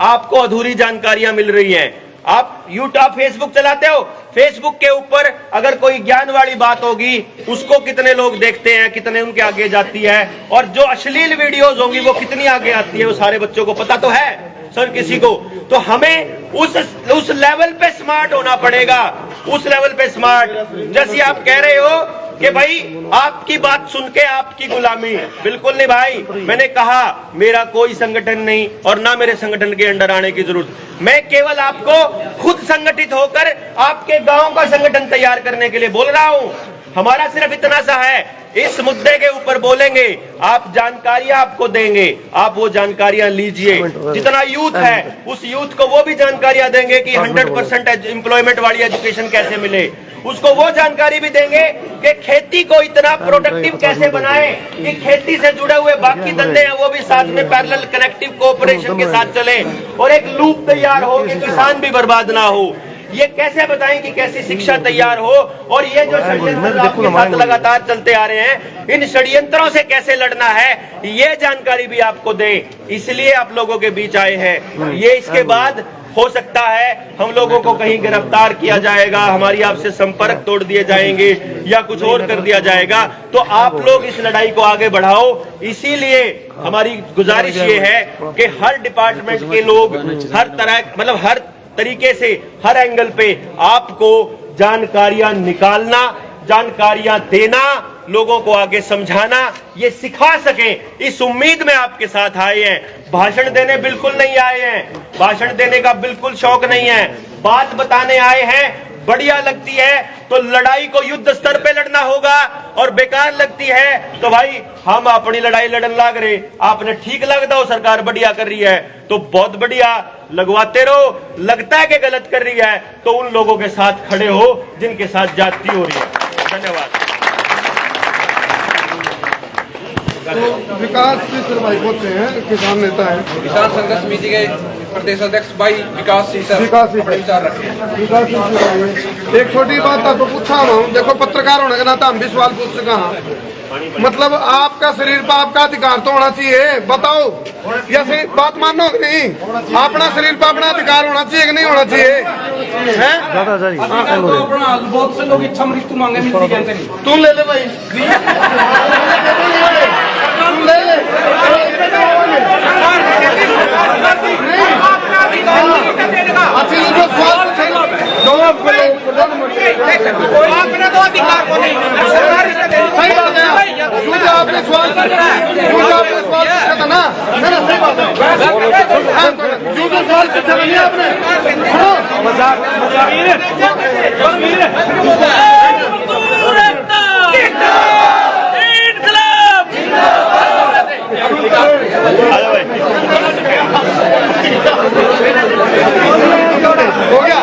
आपको अधूरी जानकारियां मिल रही हैं। आप यूट्यूब फेसबुक चलाते हो, फेसबुक के ऊपर अगर कोई ज्ञान वाली बात होगी उसको कितने लोग देखते हैं, कितने उनके आगे जाती है, और जो अश्लील वीडियोस होंगी वो कितनी आगे आती है, वो सारे बच्चों को पता तो है सर किसी को। तो हमें उस लेवल पे स्मार्ट होना पड़ेगा, उस लेवल पे स्मार्ट। जैसे आप कह रहे हो कि भाई आपकी बात सुन के आपकी गुलामी, बिल्कुल नहीं भाई। मैंने कहा मेरा कोई संगठन नहीं और ना मेरे संगठन के अंडर आने की जरूरत, मैं केवल आपको खुद संगठित होकर आपके गांव का संगठन तैयार करने के लिए बोल रहा हूं। हमारा सिर्फ इतना सा है, इस मुद्दे के ऊपर बोलेंगे, आप जानकारियां आपको देंगे, आप वो जानकारियां लीजिए। जितना यूथ है उस यूथ को वो भी जानकारियां देंगे कि 100% एम्प्लॉयमेंट वाली एजुकेशन कैसे मिले, उसको वो जानकारी भी देंगे कि खेती को इतना प्रोडक्टिव कैसे बनाए कि खेती से जुड़े हुए बाकी धंधे हैं वो भी साथ में पैरेलल कनेक्टिव कोऑपरेशन के साथ चले और एक लूप तैयार हो कि किसान भी बर्बाद ना हो। ये कैसे बताएं कि कैसी शिक्षा तैयार हो, और ये जो षड्यंत्र आपके साथ लगातार चलते आ रहे हैं, इन षड्यंत्रों से कैसे लड़ना है, ये जानकारी भी आपको दे, इसलिए आप लोगों के बीच आए हैं। ये इसके बाद हो सकता है हम लोगों को कहीं गिरफ्तार किया जाएगा, हमारी आपसे संपर्क तोड़ दिए जाएंगे या कुछ और कर दिया जाएगा, तो आप लोग इस लड़ाई को आगे बढ़ाओ। इसीलिए हमारी गुजारिश ये है कि हर डिपार्टमेंट के लोग हर तरह, मतलब हर तरीके से, हर एंगल पे आपको जानकारियां निकालना, जानकारियां देना, लोगों को आगे समझाना, ये सिखा सकें, इस उम्मीद में आपके साथ आए हैं। भाषण देने बिल्कुल नहीं आए हैं, भाषण देने का बिल्कुल शौक नहीं है, बात बताने आए हैं। बढ़िया लगती है तो लड़ाई को युद्ध स्तर पे लड़ना होगा, और बेकार लगती है तो भाई हम अपनी लड़ाई लड़न लाग रहे, आपने ठीक लगता हो सरकार बढ़िया कर रही है तो बहुत बढ़िया लगवाते रहो, लगता है कि गलत कर रही है तो उन लोगों के साथ खड़े हो जिनके साथ जाती हो रही है। धन्यवाद। तो विकास सिंह भाई बोलते हैं, किसान नेता है, किसान संघर्ष समिति के प्रदेश अध्यक्ष भाई विकास सिंह सर, विकास सिंह अपने विचार रखें। विकास सिंह एक छोटी बात था तो पूछा हूँ, देखो पत्रकार होने के नाते हम भी सवाल पूछ सका हाँ। मतलब आपका शरीर पर आपका अधिकार तो होना चाहिए, बताओ जैसे बात मानो कि नहीं, अपना शरीर पर अपना अधिकार होना चाहिए कि नहीं होना चाहिए, हैं? बहुत से लोग इच्छा मृत्यु मांगे, मिलती कहते नहीं। तू ले ले भाई, तू ले ले। अच्छा ये जो सवाल आपने तो अधिकार को नहीं, सही बात है, जो आपने सवाल पूछा था ना, मेरा सही बात है, जो सवाल पूछा नहीं आपने, हो गया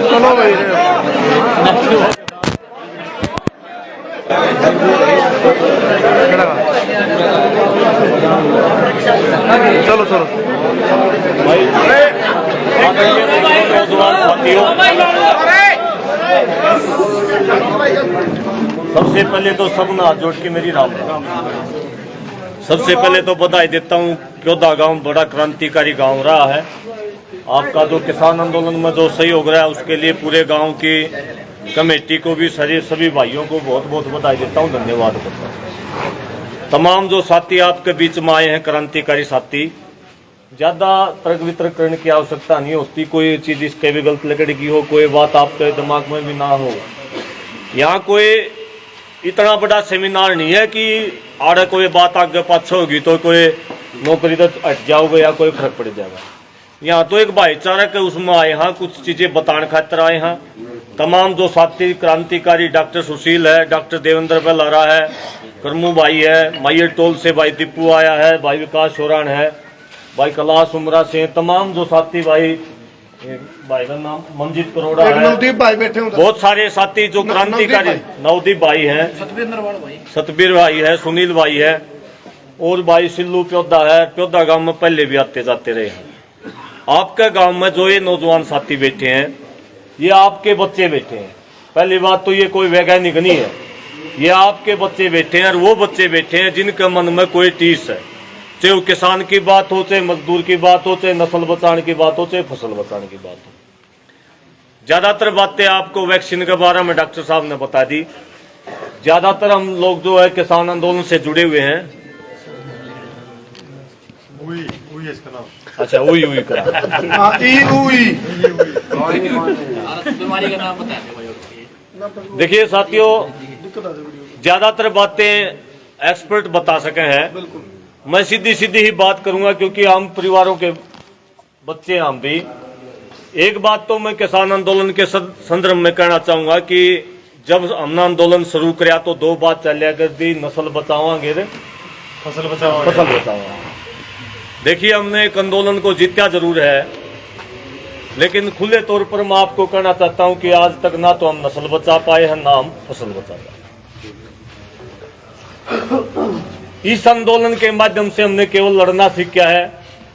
चलो भाई, चलो चलो भाई सबसे पहले तो सब हाथ जोड़ के मेरी राम राम। सबसे पहले तो बधाई देता हूँ, क्योदा गांव बड़ा क्रांतिकारी गांव रहा है। आपका जो किसान आंदोलन में जो सहयोग रहा है उसके लिए पूरे गांव की कमेटी को भी सभी भाइयों को बहुत बहुत बधाई देता हूँ, धन्यवाद करता हूँ। तमाम जो साथी आपके बीच में आए हैं, क्रांतिकारी साथी, ज्यादा तर्क वितर्क करने की आवश्यकता नहीं होती। कोई चीज इसके भी गलत लगेगी हो, कोई बात आपके दिमाग में भी ना हो। यहाँ कोई इतना बड़ा सेमिनार नहीं है कि आड़े कोई बात आगे पाछे होगी तो कोई नौकरी तो हट जाओगे या कोई फर्क पड़ जाएगा। यहाँ तो एक भाईचारा के उसमें आए हैं, कुछ चीजें बताने खातिर आए हैं। तमाम जो साथी क्रांतिकारी, डॉक्टर सुशील है, डॉक्टर देवेंद्र बेलारा है, करमू भाई है, मायर टोल से भाई दीपू आया है, भाई विकास शोरान है, भाई कैलाश उमरा से, तमाम जो साथी भाई एक भाई का नाम मनजीत करोड़ा एक है। नवदीप भाई बैठे उधर। बहुत सारे साथी जो क्रांतिकारी, नवदीप भाई है, सतबीर भाई है, सुनील भाई है, और भाई सिल्लू प्योदा है। प्योदा गांव में पहले भी आते जाते रहे हैं। आपके गांव में जो ये नौजवान साथी बैठे हैं, ये आपके बच्चे बैठे हैं। पहली बात तो ये कोई वैज्ञानिक नहीं है, ये आपके बच्चे बैठे हैं, और वो बच्चे बैठे हैं जिनके मन में कोई टीस है, चाहे वो किसान की बात हो, चाहे मजदूर की बात हो, चाहे नस्ल बचाने की बात हो, चाहे फसल बचाने की बात हो। ज्यादातर बातें आपको वैक्सीन के बारे में डॉक्टर साहब ने बता दी। ज्यादातर हम लोग जो है किसान आंदोलन से जुड़े हुए हैं। अच्छा, उई करा। हाँ, ई उई। देखिए साथियों, ज्यादातर बातें एक्सपर्ट बता सके हैं। मैं सीधी सीधी ही बात करूंगा क्योंकि हम परिवारों के बच्चे हम भी। एक बात तो मैं किसान आंदोलन के संदर्भ में कहना चाहूंगा कि जब हमने आंदोलन शुरू किया तो दो बात चलिया करती, नस्ल बचावांगे, फसल बचावांगे। देखिए, हमने एक आंदोलन को जीता जरूर है, लेकिन खुले तौर पर मैं आपको कहना चाहता हूं कि आज तक ना तो हम नस्ल बचा पाए हैं, ना हम फसल बचा पाए। इस आंदोलन के माध्यम से हमने केवल लड़ना सीखा है,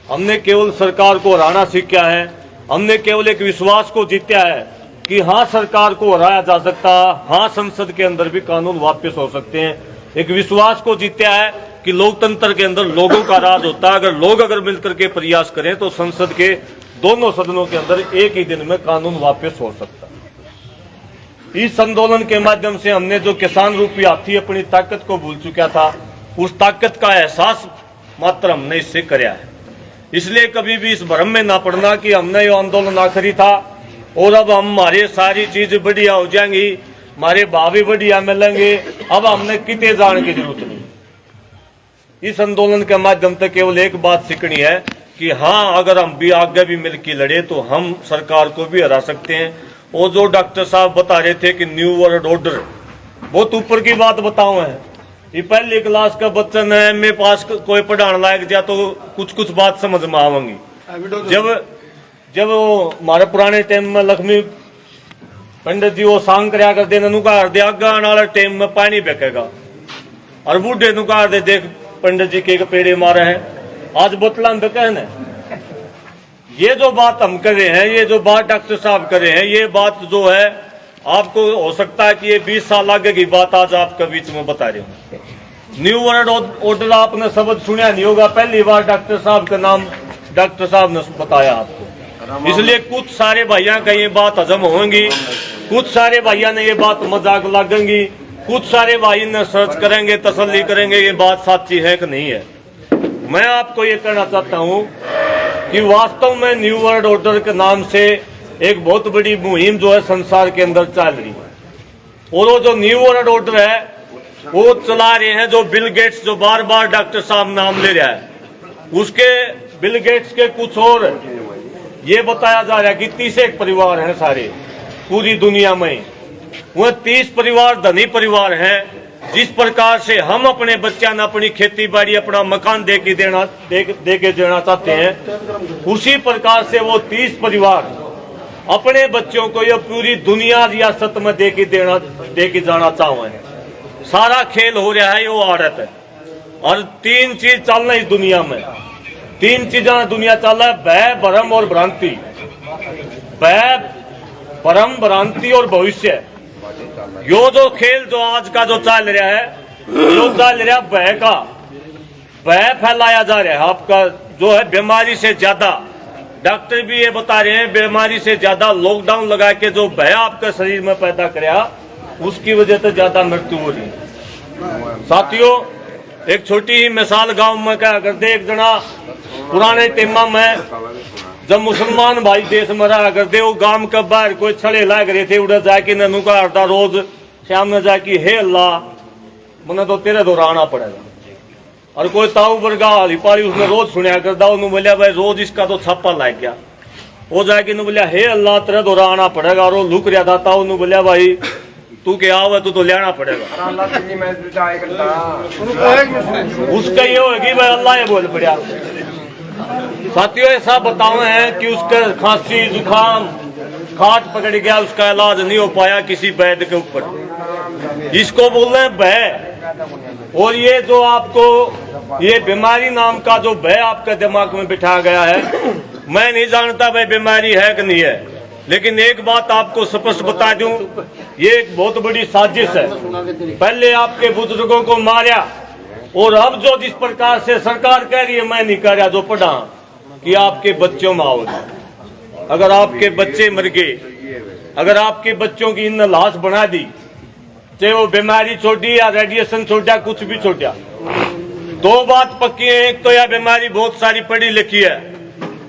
हमने केवल सरकार को हराना सीखा है, हमने केवल एक विश्वास को जीता है कि हाँ, सरकार को हराया जा सकता, हाँ, संसद के अंदर भी कानून वापस हो सकते हैं। एक विश्वास को जीता है कि लोकतंत्र के अंदर लोगों का राज होता है। अगर लोग मिलकर के प्रयास करें तो संसद के दोनों सदनों के अंदर एक ही दिन में कानून वापस हो सकता है। इस आंदोलन के माध्यम से हमने जो किसान रूपी हाथी अपनी ताकत को भूल चुका था, उस ताकत का एहसास मात्र हमने इससे कराया है। इसलिए कभी भी इस भ्रम में ना पड़ना कि हमने ये आंदोलन आखिरी था और अब हमारे सारी चीज बढ़िया हो जाएंगी, हमारे भाव भी बढ़िया मिलेंगे, अब हमने कितने जाने की जरूरत नहीं। इस आंदोलन के माध्यम से केवल एक बात सीखनी है कि हाँ, अगर हम भी आगे भी मिलकर लड़े तो हम सरकार को भी हरा सकते हैं। और जो डॉक्टर साहब बता रहे थे कि न्यू वर्ल्ड ऑर्डर, बहुत ऊपर की बात बताओ है। ये पहली क्लास का बच्चन है, मेरे पास कोई पढ़ाने लायक जा तो कुछ बात समझ में आवेंगी। जब हमारे पुराने टाइम में लक्ष्मी पंडित जी वो सांग कराया कर देना नुकार दे, आगे आने वाले टाइम में पानी बेकेगा, और बूढ़े नुकार दे, देख पंडित जी के पेड़े मारे हैं, आज बोतला में कहना। ये जो बात हम कर रहे हैं, ये जो बात डॉक्टर साहब कर रहे हैं, ये बात जो है आपको हो सकता है कि ये 20 साल आगे की बात आज आपके बीच में बता रहे हूँ। न्यू वर्ल्ड ऑर्डर आपने शब्द सुना नहीं होगा, पहली बार डॉक्टर साहब का नाम डॉक्टर साहब ने बताया आपको। इसलिए कुछ सारे भाइयों का ये बात हजम होंगी, कुछ सारे भाइयों ने ये बात मजाक लगेंगी, कुछ सारे भाई ने सर्च करेंगे, तसल्ली करेंगे ये बात सच्ची है कि नहीं है। मैं आपको ये कहना चाहता हूँ कि वास्तव में न्यू वर्ल्ड ऑर्डर के नाम से एक बहुत बड़ी मुहिम जो है संसार के अंदर चल रही है। और वो जो न्यू वर्ल्ड ऑर्डर है वो चला रहे हैं जो बिल गेट्स, जो बार बार डॉक्टर साहब नाम ले रहा है, उसके बिल गेट्स के कुछ और ये बताया जा रहा है कि 30 परिवार हैं सारे पूरी दुनिया में। वह 30 परिवार धनी परिवार हैं। जिस प्रकार से हम अपने बच्चों ने अपनी खेती बाड़ी, अपना मकान दे के देना चाहते हैं, उसी प्रकार से वो 30 परिवार अपने बच्चों को ये पूरी दुनिया रियासत में दे के जाना चाहते हैं। सारा खेल हो रहा है, वो आड़त है। और 3 चीज चल रही इस दुनिया में, 3 चीजें दुनिया चल रहा है, भय, भ्रम और भ्रांति। भय, भ्रम, भ्रांति और भविष्य। यो जो खेल जो आज का जो चल रहा है, जो चल रहा है भय का, भय फैलाया जा रहा है आपका, जो है बीमारी से ज्यादा। डॉक्टर भी ये बता रहे हैं, बीमारी से ज्यादा लॉकडाउन लगा के जो भय आपके शरीर में पैदा कराया, उसकी वजह से ज्यादा मृत्यु हो रही है। साथियों, एक छोटी ही मिसाल गांव में क्या करते, एक जना पुराने टाइम में जब मुसलमान भाई देश में रहा करते, वो गांव के बाहर कोई छड़े लाग रहे थे, उधर जाके ननू का हरता रोज शाम में जाके, हे अल्लाह मुझे तो तेरे दौर आना पड़ेगा। और कोई ताऊ वर्गा हाली पाली उसने रोज सुनिया करता, उन्होंने बोलिया भाई रोज इसका तो छापा लाग गया। वो जाके बोलिया हे अल्लाह तेरे दौर आना पड़ेगा। और वो लुक रहा था, ताऊ ने बोलिया भाई तू क्या हुआ, तू तो लेना पड़ेगा। उसका ये होगी भाई अल्लाह ये बोल पड़ा। साथियों ऐसा बताओ है कि उसका खांसी जुकाम खाट पकड़ गया, उसका इलाज नहीं हो पाया किसी वैद्य के ऊपर, इसको बोल रहे हैं भय। और ये जो आपको ये बीमारी नाम का जो भय आपके दिमाग में बिठाया गया है, मैं नहीं जानता भाई बीमारी है कि नहीं है, लेकिन एक बात आपको स्पष्ट बता दूं, ये एक बहुत बड़ी साजिश है। पहले आपके बुजुर्गों को मारा और अब जो जिस प्रकार से सरकार कह रही है, मैं नहीं कह रहा जो पढ़ा कि आपके बच्चों में आओगे, अगर आपके बच्चे मर गए, अगर आपके बच्चों की इन लाश बना दी, चाहे वो बीमारी छोड़ी या रेडिएशन छोड़ा, कुछ भी छोड़ा, दो बात पक्की है। एक तो यह बीमारी बहुत सारी पढ़ी लिखी है,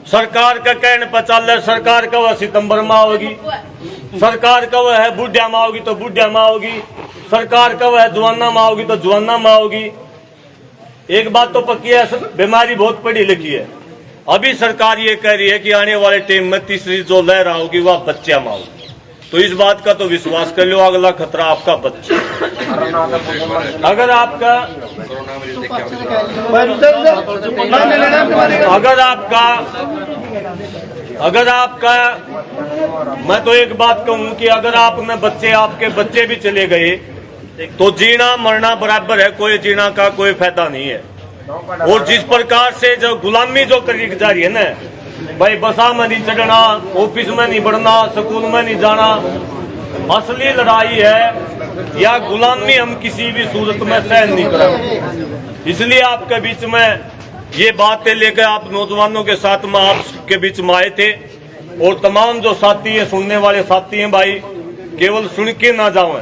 सरकार का कहने पर चल रहा है, सरकार का वह सितंबर में होगी, सरकार का वह है बुढ़िया में होगी तो बुढ़िया में होगी, सरकार का वह जवाना में होगी तो जवाना में होगी। एक बात तो पक्की है, बीमारी बहुत पढ़ी लिखी है। अभी सरकार ये कह रही है कि आने वाले टाइम में तीसरी जो लहर आओगी वह बच्चा में होगी, तो इस बात का तो विश्वास कर लो, अगला खतरा आपका बच्चा। अगर आपका मैं तो एक बात कहूँ कि अगर आपने बच्चे, आपके बच्चे भी चले गए तो जीना मरना बराबर है, कोई जीना का कोई फायदा नहीं है। और जिस प्रकार से जो गुलामी जो करी जा रही है ना भाई, बसा में नहीं चढ़ना, ऑफिस में नहीं बढ़ना, स्कूल में नहीं जाना, असली लड़ाई है या गुलामी हम किसी भी सूरत में सहन नहीं करेंगे। इसलिए आपके बीच में ये बातें लेकर आप नौजवानों के साथ में आपके बीच में आए थे। और तमाम जो साथी है, सुनने वाले साथी हैं भाई, केवल सुन के ना जाओ,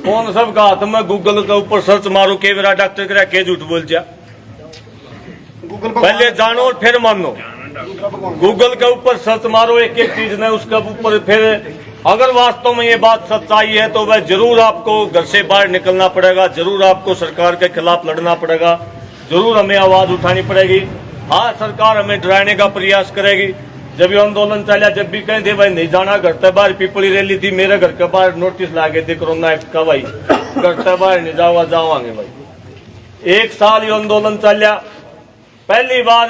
कौन सबका हाथ में गूगल के ऊपर सर्च मारो के मेरा डॉक्टर करा के झूठ बोल जा, पहले जानो और फिर मानो। गूगल के ऊपर सर्च मारो एक एक चीज ने, उसके ऊपर फिर अगर वास्तव में ये बात सच्चाई है तो वह जरूर आपको घर से बाहर निकलना पड़ेगा, जरूर आपको सरकार के खिलाफ लड़ना पड़ेगा, जरूर हमें आवाज उठानी पड़ेगी। हाँ, सरकार हमें डराने का प्रयास करेगी। जब ये आंदोलन चला, जब भी कहें थे भाई नहीं जाना घर से बाहर, पीपली रैली थी, मेरे घर के बाहर नोटिस लागे थे कोरोना एक्ट का, भाई घर से बाहर नहीं जाओगे भाई। एक साल ये आंदोलन चला, पहली बार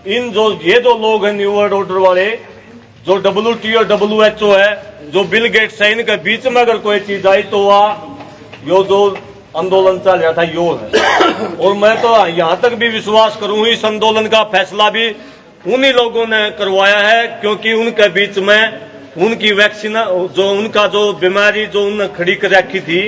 इन ये जो लोग हैं न्यू वर्ल्ड ऑर्डर वाले, जो WTO WHO है, जो बिल गेट्स है, इनके बीच में अगर कोई चीज आई तो वह यो जो आंदोलन चल रहा था यो है। और मैं तो यहाँ तक भी विश्वास करूँ, इस आंदोलन का फैसला भी उन्हीं लोगों ने करवाया है, क्योंकि उनके बीच में उनकी वैक्सीन जो उनका जो बीमारी जो उन्होंने खड़ी कर रखी थी,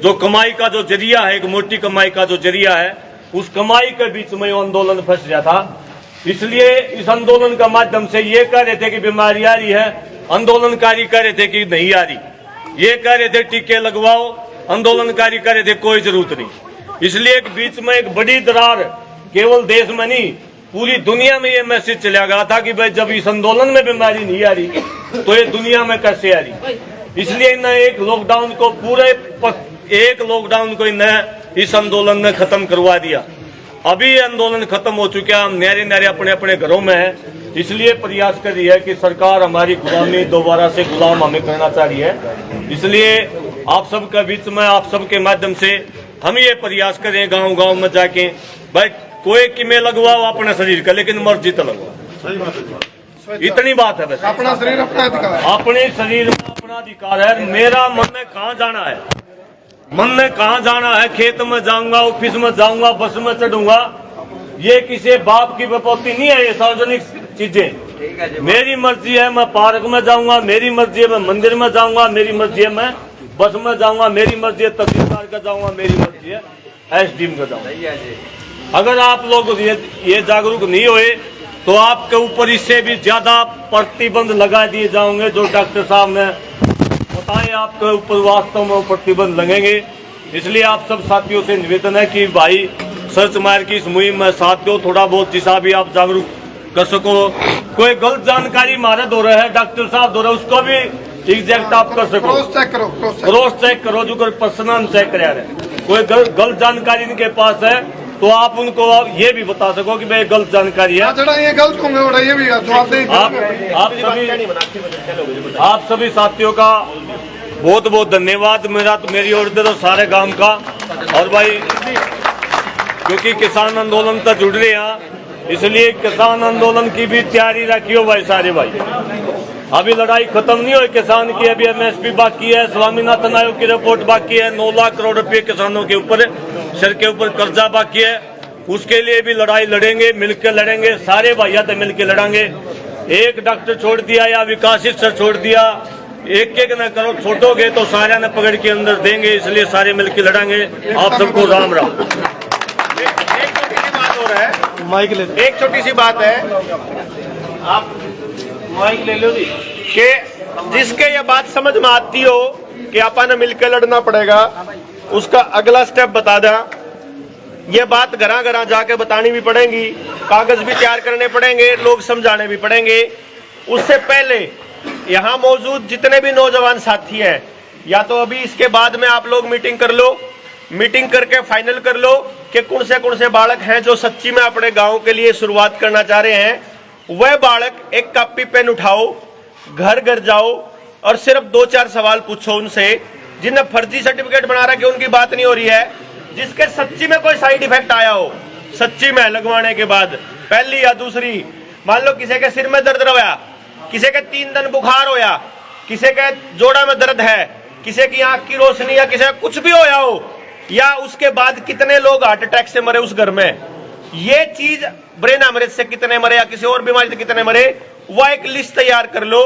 जो कमाई का जो जरिया है, एक मोटी कमाई का जो जरिया है, उस कमाई के बीच में आंदोलन फंस गया था। इसलिए इस आंदोलन का माध्यम से ये कह रहे थे कि बीमारी आ रही है, आंदोलनकारी कह रहे थे कि नहीं आ रही, ये कह रहे थे टीके लगवाओ, आंदोलनकारी कह रहे थे कोई जरूरत नहीं। इसलिए एक बीच में एक बड़ी दरार केवल देश में नहीं पूरी दुनिया में ये मैसेज चला गया था कि भाई जब इस आंदोलन में बीमारी नहीं आ रही तो ये दुनिया में कैसे आ रही। इसलिए इन्हें एक लॉकडाउन को इस आंदोलन ने खत्म करवा दिया। अभी ये आंदोलन खत्म हो चुका है, हम न्यारे न्यारे अपने अपने घरों में हैं। इसलिए प्रयास कर रही है कि सरकार हमारी गुलामी दोबारा से गुलाम हमें करना चाह रही है। इसलिए आप सबके बीच में, आप सबके माध्यम से हम ये प्रयास करें गांव गांव में जाके, भाई कोई किमें लगवाओ अपने शरीर का, लेकिन मर्जी तो लगवाओ, इतनी बात है। बस अपना शरीर अपना अधिकार, अपने शरीर में अपना अधिकार है। मेरा मन में कहाँ जाना है, मन में कहाँ जाना है, खेत में जाऊंगा, ऑफिस में जाऊंगा, बस में चढ़ूंगा, ये किसी बाप की विपत्ति नहीं है। ये सार्वजनिक चीजें मेरी मर्जी है, मैं पार्क में जाऊंगा, मेरी मर्जी है मैं मंदिर में जाऊंगा, मेरी मर्जी है मैं बस में जाऊंगा, मेरी मर्जी है तहसीलदार का जाऊंगा, मेरी मर्जी है SDM का जाऊंगा। अगर आप लोग ये जागरूक नहीं हुए तो आपके ऊपर इससे भी ज्यादा प्रतिबंध लगा दिए जाएंगे, जो डॉक्टर साहब ने बताए आपके ऊपर वास्तव में प्रतिबंध लगेंगे। इसलिए आप सब साथियों से निवेदन है कि भाई सर्च मार की इस मुहिम में साथ दो, थोड़ा बहुत जिसा भी आप जागरूक कर सको। कोई गलत जानकारी मारद हो रहा है, डॉक्टर साहब हो रहा है, उसको भी एग्जैक्ट आप कर सको, क्रॉस चेक करो, जो पर्सनल चेक करा रहे। कोई गलत जानकारी इनके पास है तो आप उनको ये भी बता सको कि भाई गलत जानकारी है, ये गलत होंगे, ये भी आप सभी साथियों का बहुत बहुत धन्यवाद, मेरी ओर से तो सारे गांव का। और भाई क्योंकि किसान आंदोलन तक जुड़ रहे हैं इसलिए किसान आंदोलन की भी तैयारी रखियो भाई सारे भाई। अभी लड़ाई खत्म नहीं हुई किसान की, अभी एमएसपी बाकी है, स्वामीनाथन आयोग की रिपोर्ट बाकी है, 9 लाख करोड़ रुपए किसानों के ऊपर सर के ऊपर कर्जा बाकी है। उसके लिए भी लड़ाई लड़ेंगे, मिलकर लड़ेंगे, सारे भैया तो मिलकर लड़ेंगे। एक डॉक्टर छोड़ दिया या विकासित सर छोड़ दिया, एक एक न करो, छोड़ोगे तो सारे ने पकड़ के अंदर देंगे, इसलिए सारे मिलकर लड़ेंगे। आप सबको राम राम। एक छोटी सी बात हो रहा है, माइक ले, एक छोटी सी बात है, आप माइक ले लो जी, कि जिसके ये बात समझ में आती हो कि अपन मिलकर लड़ना पड़ेगा, उसका अगला स्टेप बता दें। ये बात घरा घरा जाके बतानी भी पड़ेगी, कागज भी तैयार करने पड़ेंगे, लोग समझाने भी पड़ेंगे। उससे पहले यहाँ मौजूद जितने भी नौजवान साथी हैं, या तो अभी इसके बाद में आप लोग मीटिंग कर लो, मीटिंग करके फाइनल कर लो कि कौन से बालक हैं जो सच्ची में अपने गांव के लिए शुरुआत करना चाह रहे हैं। वह बालक एक कॉपी पेन उठाओ, घर घर जाओ और सिर्फ 2-4 सवाल पूछो उनसे। जिन्हें फर्जी सर्टिफिकेट बना रखे उनकी बात नहीं हो रही है, जिसके सच्ची में कोई साइड इफेक्ट आया हो, सच्ची में लगवाने के बाद, पहली या दूसरी, मान लो किसी के सिर में दर्द होया, किसी के 3 दिन बुखार होया, किसी के जोड़ा में दर्द है, किसी की आंख की रोशनी या किसी कुछ भी होया हो, या उसके बाद कितने लोग हार्ट अटैक से मरे उस घर में, ये चीज ब्रेन हेमरेज से कितने मरे या किसी और बीमारी से कितने मरे, वह एक लिस्ट तैयार कर लो।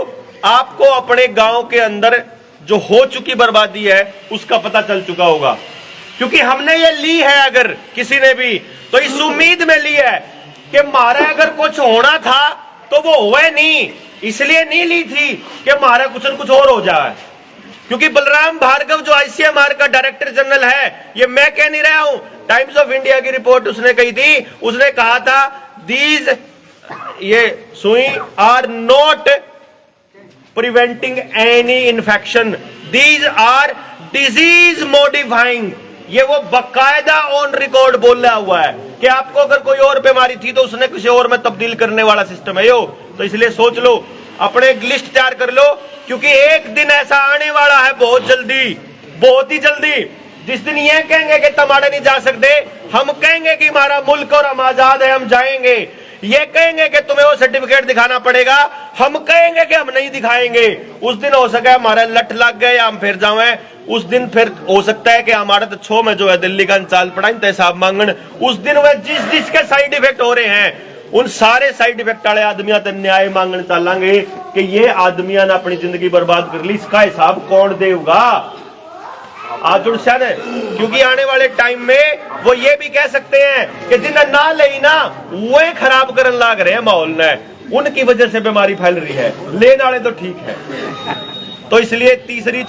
आपको अपने गांव के अंदर जो हो चुकी बर्बादी है उसका पता चल चुका होगा, क्योंकि हमने ये ली है, अगर किसी ने भी तो इस उम्मीद में ली है कि हमारा अगर कुछ होना था तो वो हुआ नहीं, इसलिए नहीं ली थी कि हमारा कुछ न कुछ और हो जाए। क्योंकि बलराम भार्गव जो आईसीएमआर का डायरेक्टर जनरल है, ये मैं कह नहीं रहा हूं, टाइम्स ऑफ इंडिया की रिपोर्ट उसने कही थी, उसने कहा था दीज ये सुई are not preventing any infection, these are disease modifying. ये वो बकायदा ऑन रिकॉर्ड बोला हुआ है कि आपको अगर कोई और बीमारी थी तो उसने किसी और में तब्दील करने वाला सिस्टम है यो। तो इसलिए सोच लो, अपने एक लिस्ट तैयार कर लो, क्योंकि एक दिन ऐसा आने वाला है बहुत जल्दी, बहुत ही जल्दी, जिस दिन ये कहेंगे कि टमाटर नहीं जा सकते, हम कहेंगे कि हमारा मुल्क और हम आजाद है, हम जाएंगे। ये कहेंगे कि तुम्हें वो सर्टिफिकेट दिखाना पड़ेगा, हम कहेंगे कि हम नहीं दिखाएंगे। उस दिन हो सका हमारा लठ लग गए या हम फिर जाए, उस दिन फिर हो सकता है कि हमारा तो 6 में जो है दिल्ली का चाल पड़ा हिसाब मांगन, उस दिन वह जिसके साइड इफेक्ट हो रहे हैं उन सारे साइड इफेक्ट वाले आदमियों से न्याय मांगने चलेंगे कि ये आदमियों ने अपनी जिंदगी बर्बाद कर ली, इसका हिसाब कौन देगा आज जुड़ से। क्योंकि आने वाले टाइम में वो ये भी कह सकते हैं कि जिन्हें ना ले ना वो खराब करने लग रहे हैं माहौल ने, उनकी वजह से बीमारी फैल रही है, लेने वाले तो ठीक है। तो इसलिए तीसरी